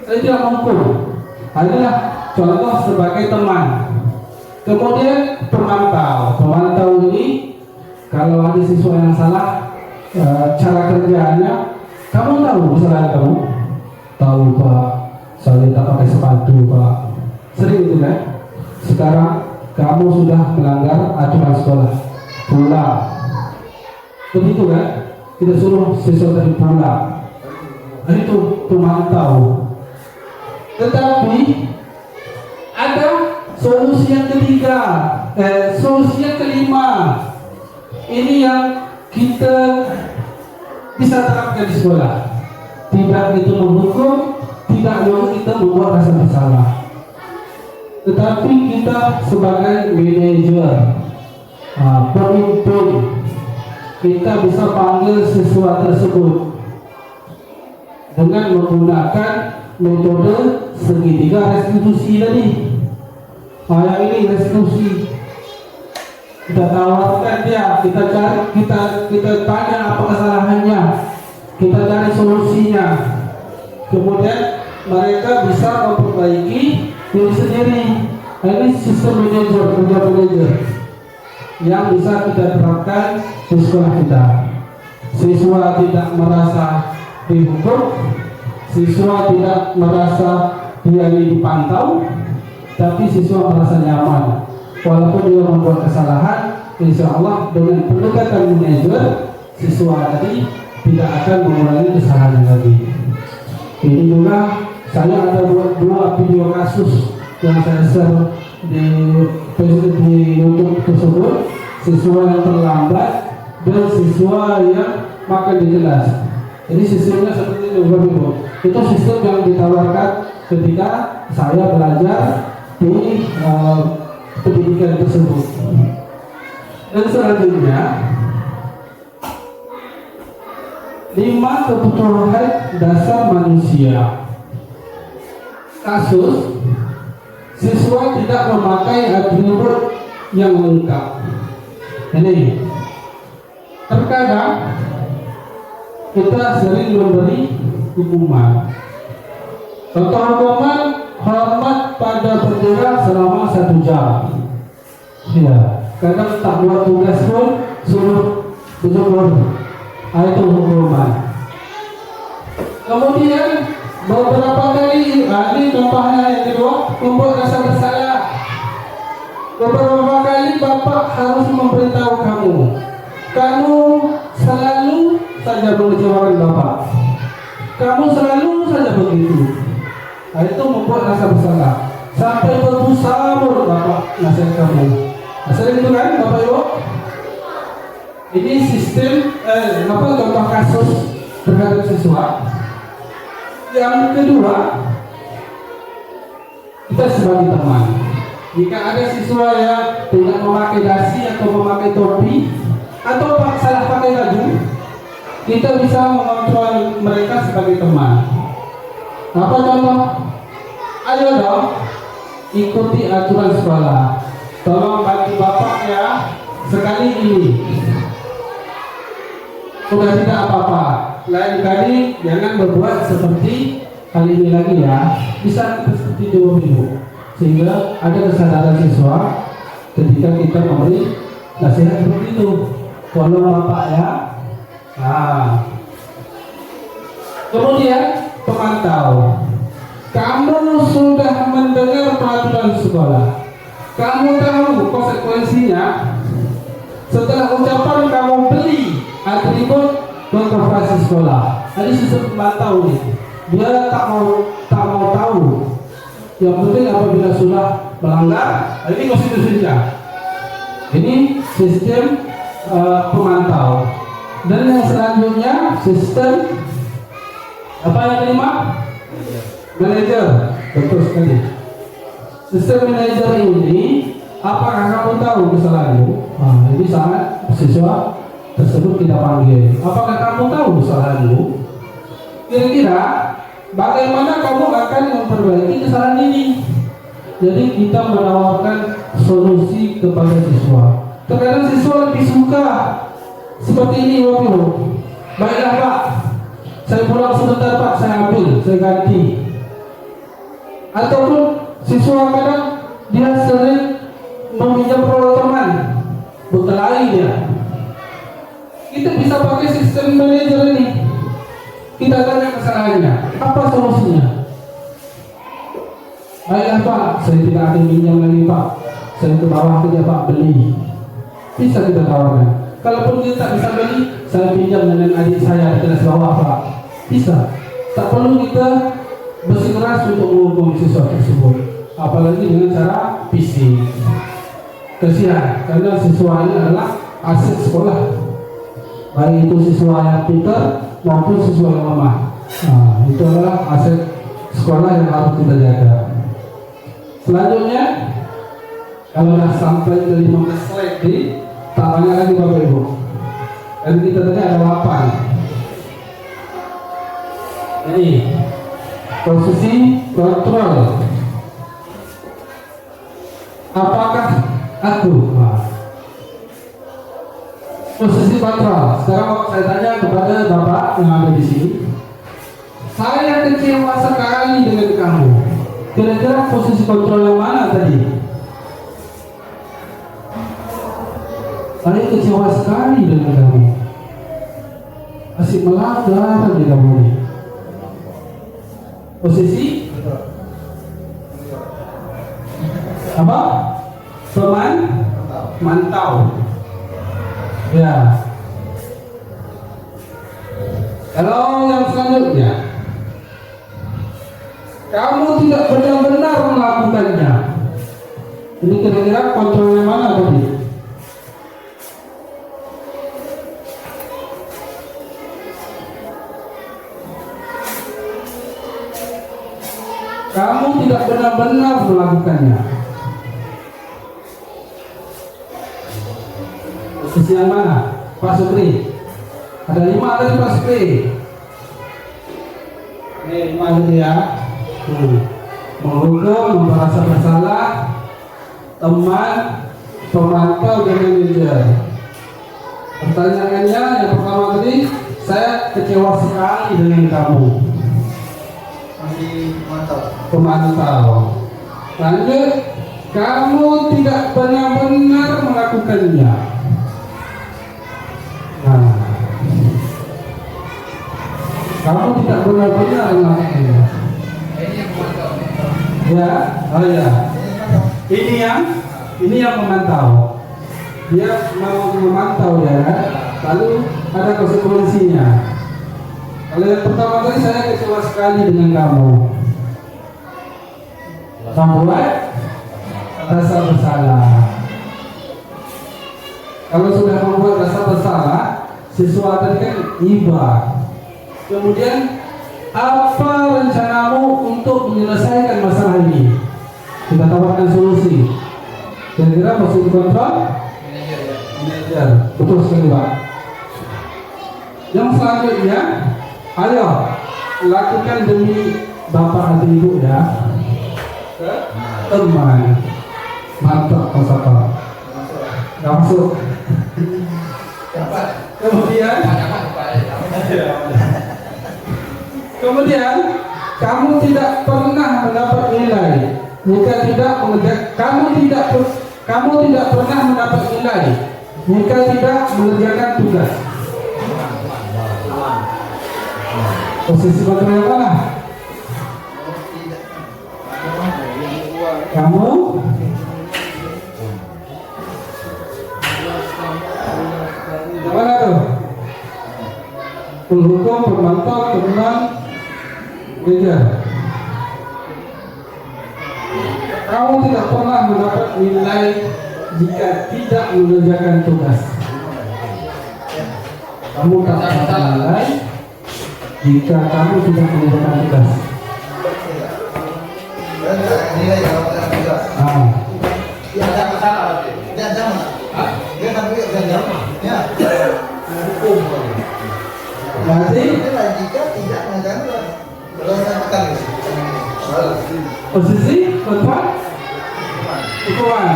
Saya tidak menghukum. Adalah contoh sebagai teman. Kemudian pemantau ini, kalau ada siswa yang salah, cara kerjanya, kamu tahu kesalahan kamu? Tahu Pak, saya tak pakai sepatu Pak. Sering itu kan? Sekarang kamu sudah melanggar aturan sekolah, pulang. Begitu kan? Kita suruh siswa tadi pulang. Itu pemantau. Tetapi ada solusi yang ketiga, solusi yang kelima. Ini yang kita bisa terapkan di sekolah. Tidak itu menghukum, tidak mau kita membuat rasa bersalah. Tetapi kita sebagai manajer, pemimpin, kita bisa panggil siswa tersebut dengan menggunakan metode segitiga restitusi tadi. Yang ini restitusi. Kita tawarkan dia, kita tanya apa kesalahannya, kita cari solusinya. Kemudian mereka bisa memperbaiki diri sendiri. Ini sistem kerja manajer yang bisa kita terapkan di sekolah kita. Siswa tidak merasa dihukum, siswa tidak merasa dia dipantau, tapi siswa merasa nyaman. Walaupun dia membuat kesalahan, insya Allah dengan pendekatan manajer, siswa tadi tidak akan mengulangi kesalahan lagi. Ini juga saya ada dua video kasus yang saya share di YouTube tersebut, siswa yang terlambat dan siswa yang makan di kelas. Jadi sistemnya seperti itu, itu sistem yang ditawarkan ketika saya belajar di pendidikan tersebut. Dan selanjutnya 5 kebutuhan dasar manusia. Kasus siswa tidak memakai atribut yang lengkap. Ini terkadang kita sering memberi hukuman. Contoh hukuman hormat pada bendera selama 1 jam. Ya, kadang tak buat tugas pun suruh berjemur. Itu hukuman. Kemudian beberapa kali, ini contohnya yang kedua, membuat rasa bersalah. Beberapa kali bapak harus memberitahu kamu selalu saja mengecewakan bapak. Kamu selalu saja begitu. Itu membuat rasa bersalah. Sampai berbusa bapak nasihat kamu. Sering itu kan bapak ibu? Ini sistem contoh kasus terhadap siswa. Yang kedua, kita sebagai teman. Jika ada siswa yang tidak memakai dasi atau memakai topi atau salah pakai baju, kita bisa mengontrol mereka sebagai teman. Apa contoh? Ayo dong, ikuti aturan sekolah. Tolong bantu bapak ya, sekali ini. Sudah tidak apa-apa. Lain kali jangan berbuat seperti kali ini lagi ya. Bisa kita seperti dulu, sehingga ada kesadaran siswa ketika kita memberi nasihat seperti itu. Tolong bapak ya. Nah. Kemudian pemantau. Kamu sudah mendengar peraturan sekolah. Kamu tahu konsekuensinya. Setelah ucapan kamu beli atribut konservasi sekolah. Jadi sistem pemantau nih. Dia tak mau tahu. Yang penting apabila sudah melanggar, ini konstitusinya. Ini sistem pemantau. Dan yang selanjutnya sistem apa yang kelima? Manajer. Betul sekali. Sistem manajer ini, apakah kamu tahu kesalahanmu? Nah, ini sangat siswa tersebut kita panggil. Apakah kamu tahu kesalahanmu? Kira-kira bagaimana kamu akan memperbaiki kesalahan ini? Jadi kita menawarkan solusi kepada siswa. Terkadang siswa lebih suka seperti ini waktu. Baiklah Pak, saya pulang sebentar Pak, saya ambil, saya ganti. Ataupun siswa kadang dia sering meminjam produk teman, berkelahi dia. Kita bisa pakai sistem manajer ini. Kita tanya kesalahannya, apa solusinya? Baiklah Pak, saya tidak akan pinjam lagi Pak. Saya ke bawah saja Pak, beli. Bisa kita tawarkan. Kalaupun kita tak bisa beli, saya pinjam dengan adik saya di kelas bawah Pak. Bisa. Tak perlu kita bersikeras untuk menghukum siswa tersebut, apalagi dengan cara fisik. Kasihan, karena siswa ini adalah aset sekolah, baik itu siswa yang pintar maupun siswa yang lemah. Nah, itu adalah aset sekolah yang harus kita jaga. Selanjutnya, kalau sudah sampai ke 15 slide di tak banyak lagi Bapak Ibu. Dan kita tadi ada 8. Ini Posisi kontrol. Apakah aku? Nah. Posisi kontrol. Sekarang saya tanya kepada Bapak yang ada di sini. Saya kecewa sekali dengan kamu. Kira-kira posisi kontrol yang mana tadi? Saya kecewa sekali dengan kamu. Asik melanggar di kamu ini. Posisi apa? Mantau. Ya. Kalau yang selanjutnya, kamu tidak benar-benar melakukannya. Ini kira-kira kontrol yang mana tadi? Kamu tidak benar-benar melakukannya. Posisi yang mana? Pak Supri. Ada 5 tadi Pak Supri. Ini 5 tadi ya. Menghukum, merasa bersalah, teman, pemantau, dan manajer. Pertanyaannya yang pertama tadi, saya kecewa sekali dengan kamu. Pemantau. Lanjut, kamu tidak benar-benar melakukannya. Nah, kamu tidak benar-benar melakukannya. Ya, oh ya. Ini yang memantau. Dia mau memantau ya. Lalu ada konsekuensinya. Kalau yang pertama tadi saya kecewa sekali dengan kamu. Membuat rasa bersalah. Kalau sudah membuat rasa bersalah, siswa tadi kan iba. Kemudian apa rencanamu untuk menyelesaikan masalah ini? Kita tawarkan solusi. Kira-kira posisi kontrol? Manajer. Betul sekali Pak. Yang selanjutnya, ayo lakukan demi Bapak atau Ibu ya. Teman. Mantap Pak. Gak masuk. Kemudian kamu tidak pernah mendapat nilai jika tidak kamu tidak pernah mendapat nilai jika tidak mengerjakan tugas. Posisi kontrol yang mana? Kamu mana tuh? Penghukum, pemantau, teman, manajer. Kamu tidak pernah mendapat nilai jika tidak mengerjakan tugas. Kamu tak dapat nilai jika kamu tidak mengerjakan tugas. Nilai kalau tidak tugas. Ya ada masalah. Dia jangan. Dia tapi jangan. Ya. Hukum. Berarti jika tidak mengerjakan berdasarkan posisi kontrol hukuman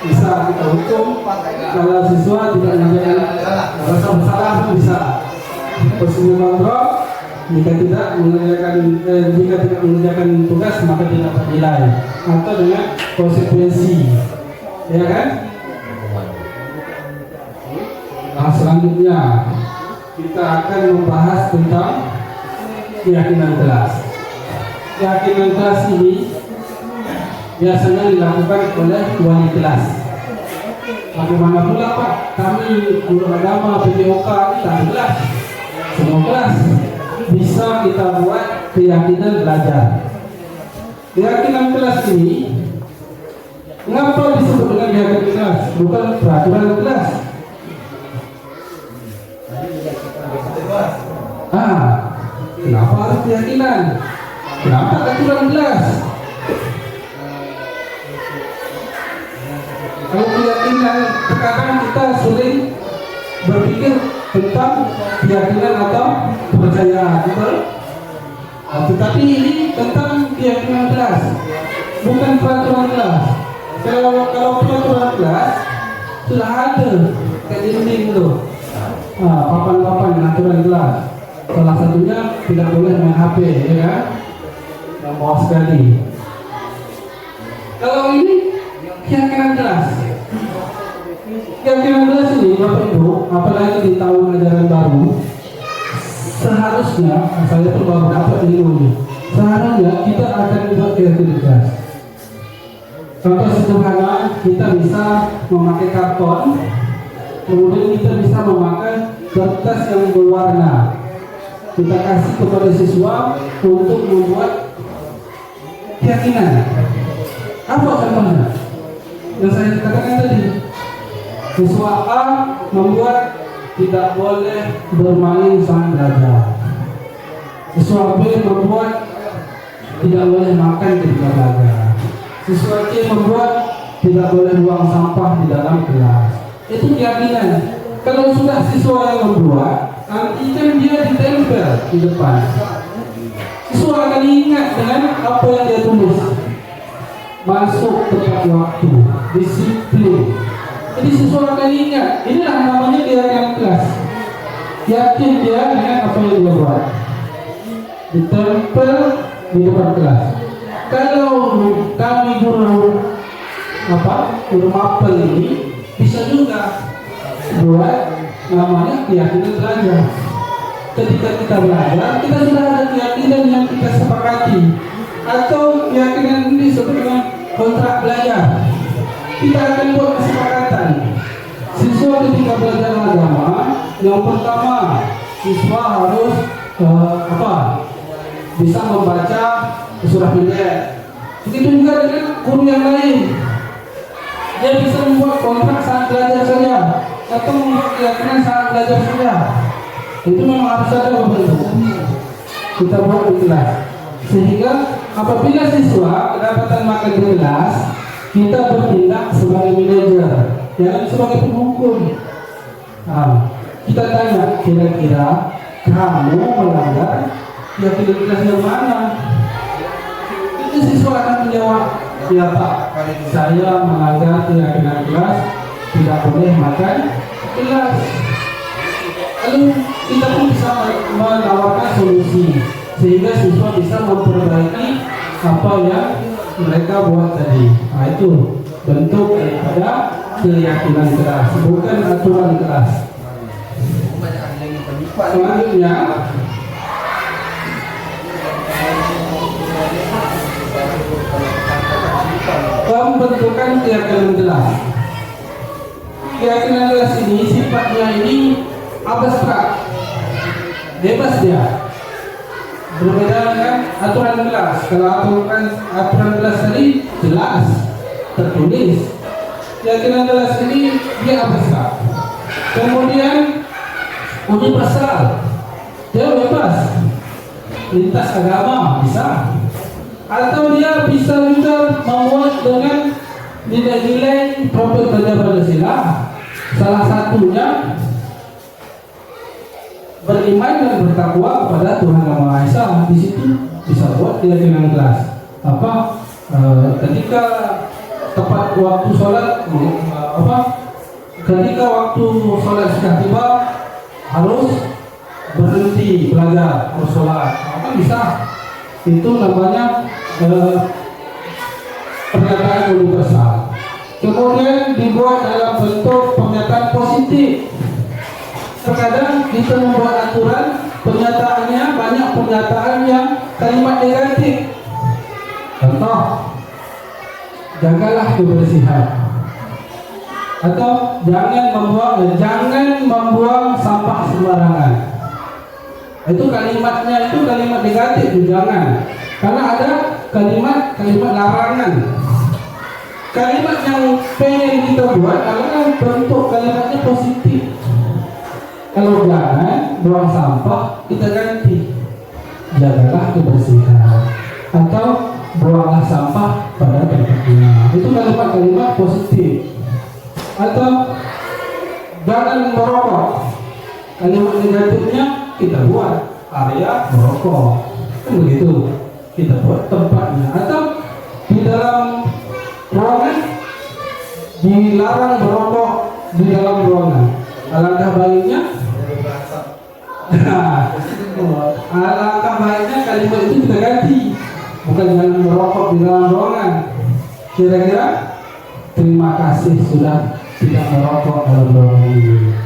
bisa kita hukum kalau siswa tidak mengerjakan rasa bersalah bisa. Posisi kontrol jika tidak mengerjakan tugas maka tidak bernilai atau dengan konsekuensi, ya kan? Nah, selanjutnya kita akan membahas tentang keyakinan kelas. Keyakinan kelas ini biasanya dilakukan oleh wali kelas. Bagaimana pula Pak? Kami guru agama PPOK kita kelas, semua kelas bisa kita buat keyakinan belajar. Keyakinan kelas ini mengapa disebut dengan keyakinan kelas? Bukan peraturan kelas. Kenapa harus keyakinan? Kenapa aturan kelas? Kalau keyakinan, sekarang kita sering berpikir tentang keyakinan atau kepercayaan, betul? Tetapi ini tentang keyakinan kelas, bukan peraturan kelas. Kalau peraturan kelas sudah ada kayak dinding itu, papan-papan aturan kelas. Salah satunya tidak boleh main HP, ya kan? Yang bawah sekali. Kalau ini keyakinan kelas. Keyakinan kelas ini, Bapak Ibu, apalagi di tahun ajaran baru, seharusnya saya pun baru dapat ilmu. Seharusnya kita akan buat keyakinan kelas. Contoh sederhana, kita bisa memakai karton, kemudian kita bisa memakai kertas yang berwarna. Kita kasih kepada siswa untuk membuat keyakinan. Apa contohnya? Yang saya katakan tadi, siswa A membuat tidak boleh bermain saat belajar. Siswa B membuat tidak boleh makan ketika belajar. Siswa C membuat tidak boleh buang sampah di dalam kelas. Itu keyakinan. Kalau sudah siswa yang membuat, nanti kan dia ditempel di depan. Siswa akan ingat dengan apa yang dia tulis. Masuk tepat waktu, disiplin. Jadi siswa akan ingat. Inilah namanya keyakinan kelas. Yakin dia dengan apa yang dia buat. Ditempel di depan kelas. Kalau kami guru mapel ini bisa juga buat namanya keyakinan belajar. Ketika kita belajar, kita sudah ada keyakinan yang kita sepakati, atau keyakinan ini disebut dengan kontrak belajar. Kita akan buat kesepakatan. Siswa ketika belajar agama, yang pertama siswa harus bisa membaca surah pendek. Begitu juga dengan guru yang lain. Dia bisa membuat kontrak saat belajar saja, atau membuat keyakinan saat belajar saja. Itu memang harus ada beberapa. Kita buat di kelas. Sehingga apabila siswa kedapatan makan di kelas, kita bertindak sebagai manajer, jangan sebagai penghukum. Kita tanya, kira-kira kamu melanggar keyakinan kelas yang mana? Itu siswa akan menjawab, ya Pak, saya melanggar keyakinan kelas, tidak boleh makan kelas. Lalu kita pun bisa menawarkan solusi, sehingga siswa bisa memperbaiki apa yang mereka buat tadi. Itu bentuk daripada keyakinan kelas, bukan aturan kelas. Selanjutnya, pembentukan keyakinan kelas. Keyakinan kelas ini sifatnya ini abstrak, bebas dia. Berbeda dengan aturan kelas. Kalau aturan kelas tadi jelas, tertulis. Keyakinan kelas ini dia abstrak. Kemudian universal, dia bebas. Lintas agama bisa, atau dia bisa juga memuat dengan nilai-nilai Prophet Pancasila. Salah satunya beriman dan bertakwa kepada Tuhan Yang Maha Esa. Di situ bisa buat keyakinan kelas. Ketika tepat waktu sholat, ketika waktu sholat sudah tiba, harus berhenti belajar, harus sholat. Kan bisa. Itu namanya pernyataan universal. Kemudian dibuat dalam bentuk pernyataan positif. Terkadang kita membuat aturan, pernyataannya banyak pernyataan yang kalimat negatif. Contoh, jagalah kebersihan, atau jangan membuang sampah sembarangan. Itu kalimatnya itu kalimat negatif, jangan. Karena ada kalimat larangan. Kalimat yang pengen kita buat adalah bentuk kalimatnya positif. Kalau jangan buang sampah, kita ganti, jagalah kebersihan, atau buanglah sampah pada tempatnya. Itu kalimat-kalimat positif. Atau jangan merokok, kalimat negatifnya kita buat area merokok. kan begitu. Kita buat tempatnya, atau di dalam ruangan dilarang merokok di dalam ruangan. Alangkah baiknya, alangkah baiknya kalimat itu kita ganti, bukan jangan merokok di dalam ruangan. Kira-kira terima kasih sudah tidak merokok dalam ruangan ini.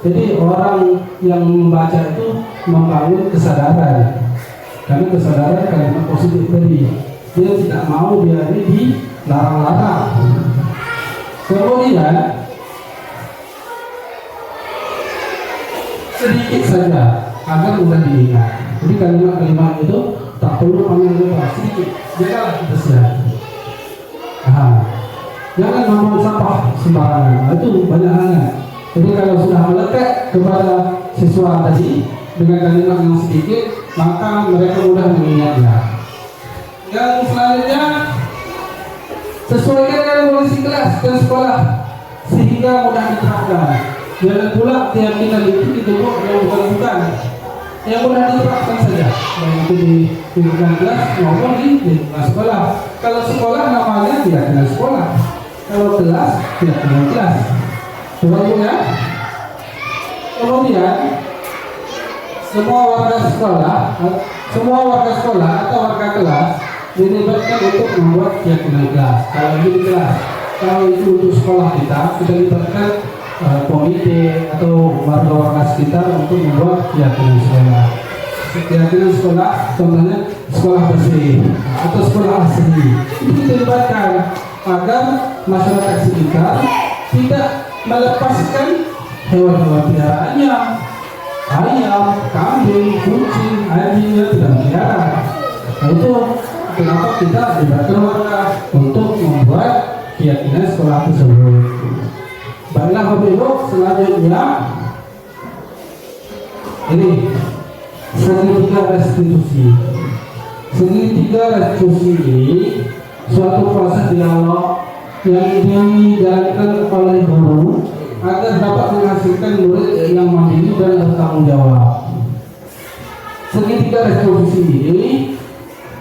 Jadi orang yang membaca itu membangun kesadaran, karena kesadaran kalimat positif tadi. Dia tidak mau dia ini dilarang-larang. Kemudian sedikit saja agar mudah diingat. Jadi kalimat-kalimat itu tak perlu panjang lebar, sedikit. Janganlah kita siap. Jangan membuang sampah sembarangan. Itu banyak halnya. Jadi kalau sudah melekat kepada siswa tadi dengan kalimat yang sedikit, maka mereka mudah mengingatnya. Yang selanjutnya, sesuaikan dengan kondisi kelas dan sekolah sehingga mudah diterapkan. Jangan pula keyakinan itu ditumpuk yang bukan-bukan, yang mudah diterapkan saja, baik itu di lingkungan kelas maupun di lingkungan sekolah. Kalau sekolah namanya keyakinan sekolah, kalau kelas keyakinan kelas. Kemudian semua warga sekolah atau warga kelas dilibatkan untuk membuat keyakinan kelas. Kalau di kelas, kalau itu untuk sekolah kita libatkan komite atau warga sekitar untuk membuat keyakinan sekolah. Keyakinan sekolah, contohnya sekolah bersih atau sekolah asli, itu kita libatkan agar masyarakat sekitar tidak melepaskan hewan-hewan peliharaannya, ayam, kambing, kucing, anjing yang tidak melihara. Nah, itu kenapa kita libatkan warga untuk membuat keyakinan sekolah tersebut. Baiklah Bapak Ibu, selanjutnya ini segitiga restitusi. Segitiga restitusi ini suatu proses dialog yang dijalankan oleh guru agar dapat menghasilkan murid yang mandiri dan bertanggung jawab. Segitiga restitusi ini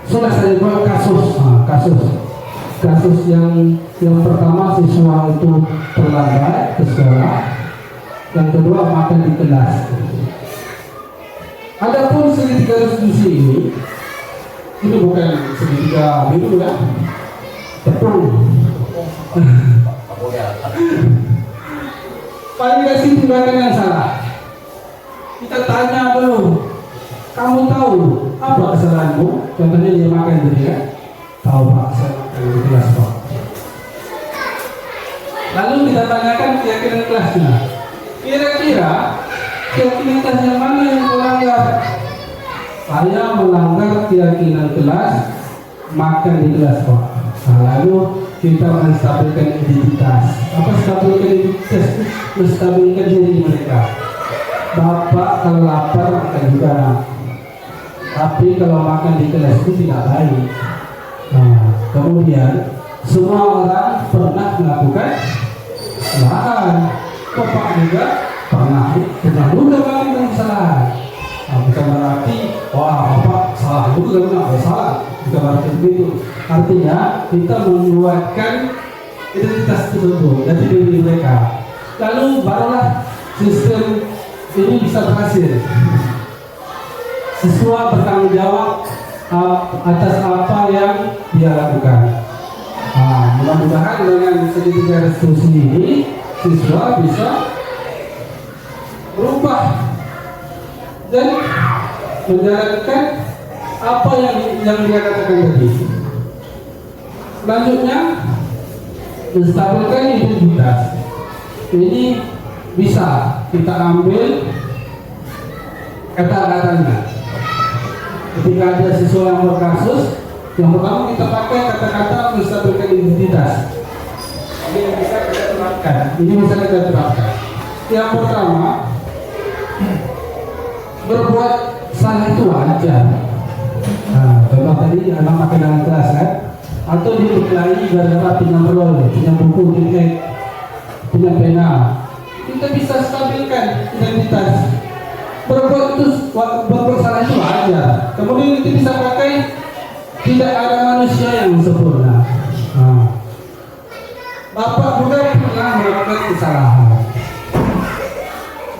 sudah saya buat kasus yang pertama siswa itu terlambat ke sekolah, yang kedua makan di kelas. Adapun segitiga restitusi ini bukan segitiga biru ya, tepung. Validasi tindakan yang salah. Kita tanya dulu, kamu tahu apa kesalahanmu? Contohnya dia makan jadi ya, tahu Pak, saya makan di kelas Pak. Lalu kita tanyakan keyakinan kelasnya. Kira-kira keyakinan kelas yang mana yang melanggar? Saya melanggar keyakinan kelas, makan di kelas Pak. Nah, lalu kita menstabilkan identitas. Apa stabilkan identitas? Menstabilkan diri mereka. Bapak kalau lapar makan juga, tapi kalau makan di kelas itu tidak baik. Nah, kemudian semua orang pernah melakukan kesalahan. Bapak juga pernah juga melakukan kesalahan. Nah, bukan berarti wah Bapak salah juga, nggak salah. Bukan berarti begitu. Artinya kita membuatkan identitas tertentu dari diri mereka. Lalu barulah sistem ini bisa berhasil. Siswa bertanggung jawab atas apa yang dia lakukan. Nah, mudah-mudahan dengan segitiga restitusi ini siswa bisa berubah dan menjalankan apa yang dia katakan tadi. Selanjutnya, menstabilkan identitas. Ini bisa kita ambil kata-katanya. Ketika ada siswa yang berkasus, yang pertama kita pakai kata-kata menstabilkan identitas. Ini yang bisa kita terapkan. Yang pertama, berbuat salah itu wajar. Nah, contoh tadi anak makan dalam kelas kan, atau dia berkelahi gara-gara pinjam roll, pinjam buku, pinjam pena. Kita bisa stabilkan identitas. Berbuat salah itu wajar. Kemudian kita bisa pakai tidak ada manusia yang sempurna. Bapak juga pernah melakukan kesalahan.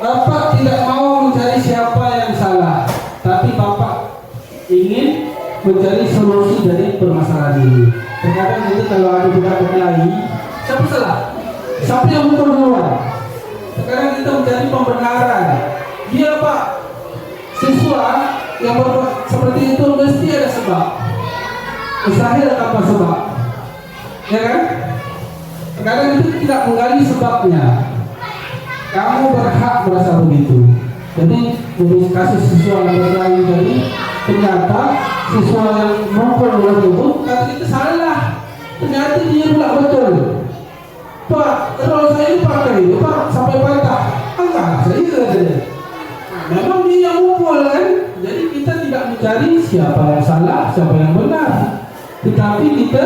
Bapak tidak mau mencari siapa yang salah, tapi Bapak ingin mencari solusi dari permasalahan ini. Terkadang itu kalau ada tidak berkelahi, siapa salah? Siapa yang betul duluan? Sekarang kita mencari pembenaran. Dia Pak, siswa yang berbuat seperti itu mesti ada sebab. Mustahil tanpa sebab, ya kan? Sekarang itu tidak menggali sebabnya. Kamu berhak merasa begitu. Jadi dari kasus siswa yang berkelahi tadi, ternyata siswa yang mukul orang itu kata itu salah. Ternyata dia pula betul. Pak, kalau saya pakai itu Pak sampai patah. Enggak, saya saja. Memang dia yang mukul kan. Jadi kita tidak mencari siapa yang salah, siapa yang benar. Tetapi kita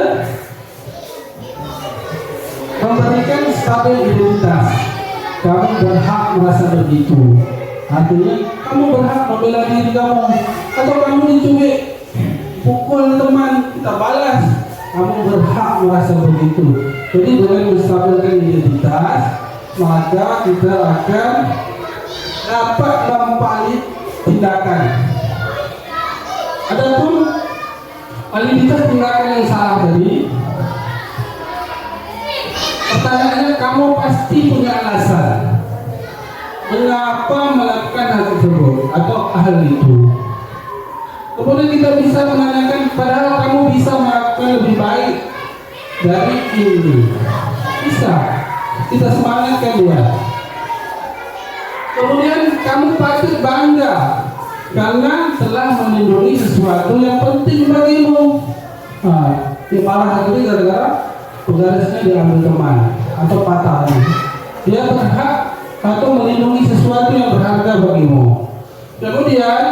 memberikan stabil identitas. Kamu berhak merasa begitu. Artinya kamu berhak membela diri kamu. Atau kamu dicubit, pukul teman, kita balas. Kamu berhak merasa begitu. Jadi dengan menstabilkan identitas, maka kita akan dapat mempalit tindakan. Adapun validitas tindakan yang salah tadi, pertanyaannya kamu pasti punya alasan mengapa melakukan hal tersebut atau hal itu. Kemudian kita bisa menanyakan, padahal kamu bisa melakukan lebih baik dari ini. Bisa. Kita semangatkan dia. Kemudian kamu patut bangga karena telah melindungi sesuatu yang penting bagimu. Dia malah tadi gara-gara penggarisnya diambil teman atau patah. Dia berhak atau melindungi sesuatu yang berharga bagimu. Kemudian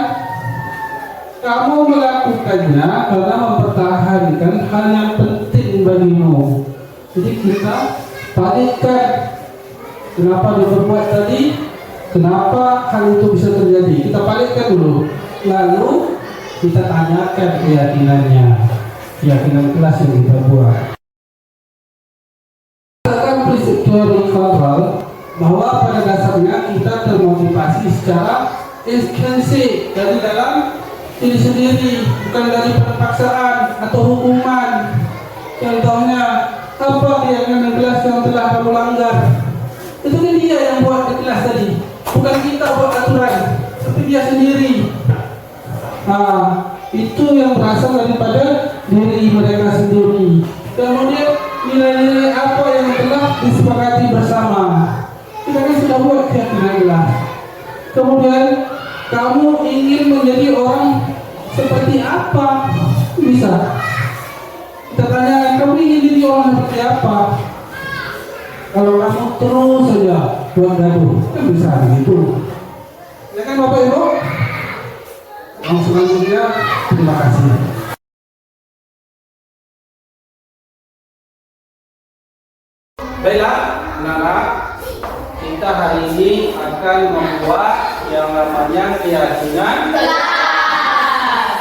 kamu melakukannya karena mempertahankan hal yang penting bagimu. Jadi kita padatkan kenapa dia berbuat tadi, kenapa hal itu bisa terjadi. Kita padatkan dulu, lalu kita tanyakan keyakinannya, keyakinan kelas yang kita buat. Berdasarkan prinsip teori kontrol, bahwa pada dasarnya kita termotivasi secara intrinsik dari dalam diri sendiri, bukan dari paksaan atau hukuman. Contohnya, apa keyakinan kelas yang telah kamu langgar? Itu kan dia yang buat di kelas tadi, bukan kita buat aturan, tapi dia sendiri. Itu yang berasal daripada diri mereka sendiri. Kemudian nilai-nilai apa yang telah disepakati bersama, kita kan sudah buat keyakinan kelas. Kemudian kamu ingin menjadi orang seperti apa? Bisa. Kita tanyakan, kamu ingin jadi orang seperti apa? Kalau kamu terus saja buat gaduh, kan bisa begitu. Ya kan Bapak Ibu? Yang selanjutnya, terima kasih. Baiklah, anak-anak, kita hari ini akan membuat yang namanya keyakinan kelas.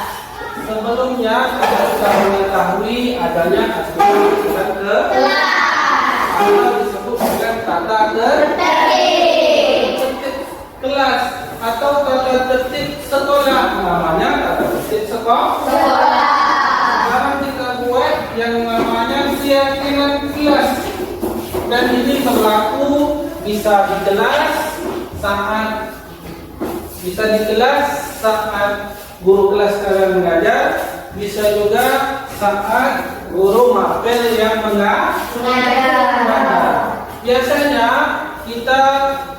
Sebelumnya kita sudah mengetahui adanya aturan kelas atau disebut dengan tata tertib kelas atau tata tertib sekolah. Namanya tata tertib sekolah. Sekarang kita buat yang namanya keyakinan kelas. Dan ini berlaku bisa di kelas saat guru kelas kalian mengajar, bisa juga saat guru mapel yang mengajar. Biasanya kita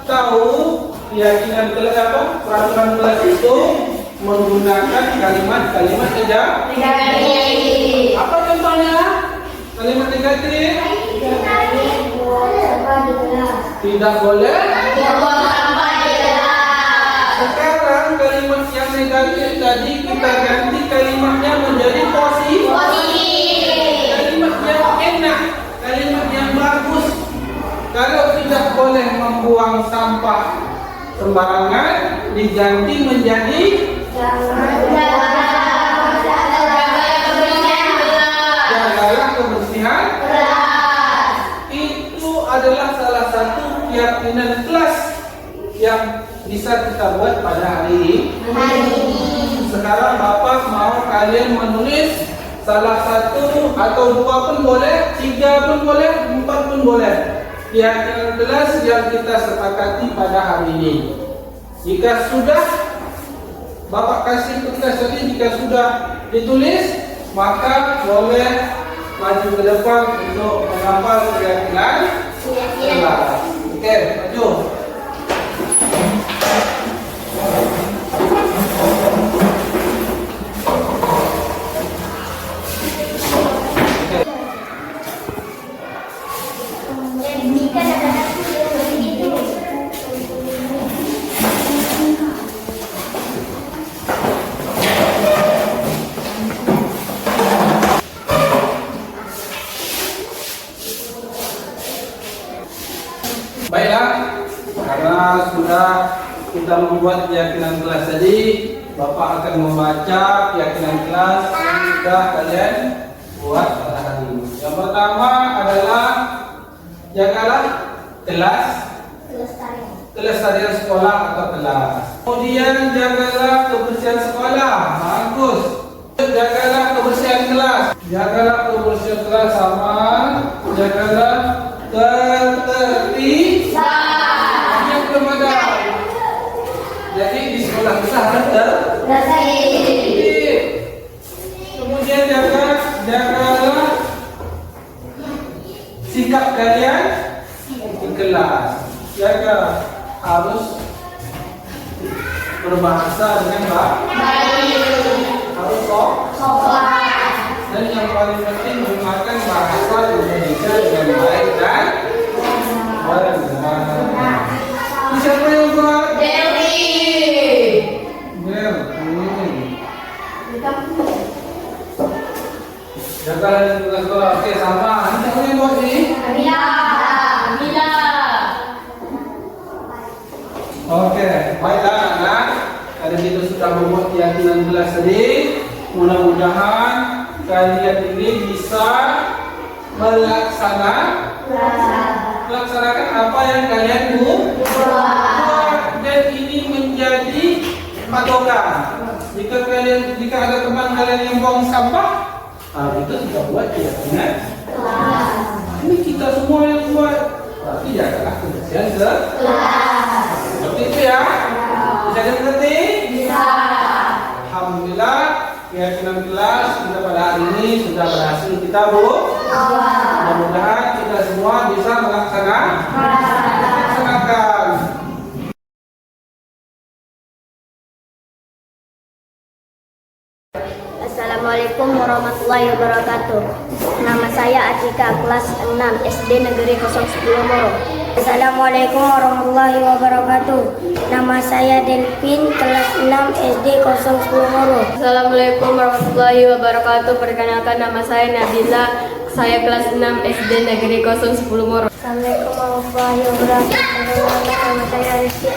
tahu keyakinan kelas peraturan kelas itu menggunakan kalimat-kalimat negatif. Apa contohnya? Kalimat negatif? Tidak boleh sampah di kelas. Sekarang kalimat yang negatif tadi kita ganti kalimatnya menjadi positif. Kalimat yang enak, kalimat yang bagus. Kalau tidak boleh membuang sampah sembarangan, diganti menjadi jangan bisa kita buat pada hari ini. Sekarang Bapak mau kalian menulis salah satu atau dua pun boleh, tiga pun boleh, empat pun boleh. Keyakinan kelas yang kita sepakati pada hari ini. Jika sudah Bapak kasih tugas tadi, jika sudah ditulis, maka boleh maju ke depan untuk menghafal keyakinan kelas. Oke, maju. Baiklah, karena sudah kita membuat keyakinan kelas tadi, Bapak akan membaca keyakinan kelas yang sudah kalian buat pada hari ini. Yang pertama adalah jagalah kelestarian sekolah atau kelas. Kemudian jagalah kebersihan sekolah. Bagus. Jagalah kebersihan kelas. Jagalah kebersihan kelas sama. Jagalah ketertiban. Yang belum ada. Jadi di sekolah kita harus tertib. Kemudian jagalah sikap kalian di kelas. Jaga harus berbahasa dengan baik. Harus sopan. Dan yang paling penting menggunakan bahasa Indonesia dengan baik dan benar. Siapa yang buat? Dewi. Jagalah di sekolah. Oke, sama. Ini siapa yang buat ini? Mila. Oke, baiklah anak. Karena kita sudah membuat keyakinan kelas tadi, mudah-mudahan kalian ini bisa melaksanakan apa yang kalian buat, dan ini menjadi patokan. Jika ada teman kalian yang buang sampah, kita sudah buat keyakinan. Ini kita semua yang buat, berarti jagalah kebersihan kelas. Seperti itu ya. Bisa mengerti? Bisa. Alhamdulillah, keyakinan kelas kita pada hari ini sudah berhasil kita mudah-mudahan kita semua bisa melaksanakan. Assalamualaikum warahmatullahi wabarakatuh. Nama saya Atika, kelas 6 SD Negeri 010 Moro. Assalamualaikum warahmatullahi wabarakatuh. Nama saya Delvin, kelas 6 SD 010 Moro. Assalamualaikum warahmatullahi wabarakatuh. Perkenalkan, nama saya Nabila, saya kelas 6 SD Negeri 010 Moro. Assalamualaikum warahmatullahi wabarakatuh. Nama saya Rizky,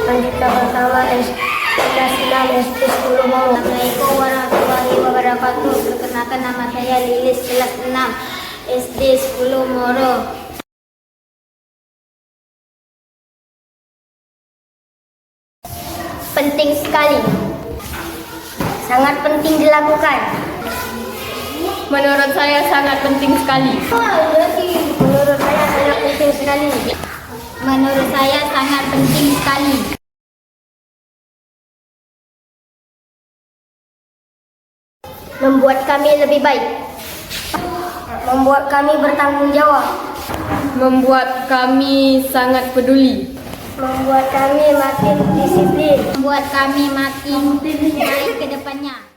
Andika Pertama kelas 6 SD 10 Moro. Assalamualaikum warahmatullahi wabarakatuh. Perkenalkan, nama saya Lilis, kelas 6 SD 10 Moro. Penting sekali, sangat penting dilakukan. Menurut saya sangat penting sekali. Menurut saya sangat penting sekali. Menurut saya sangat penting sekali. Membuat kami lebih baik. Membuat kami bertanggung jawab. Membuat kami sangat peduli. Membuat kami makin disiplin. Membuat kami makin baik ke depannya.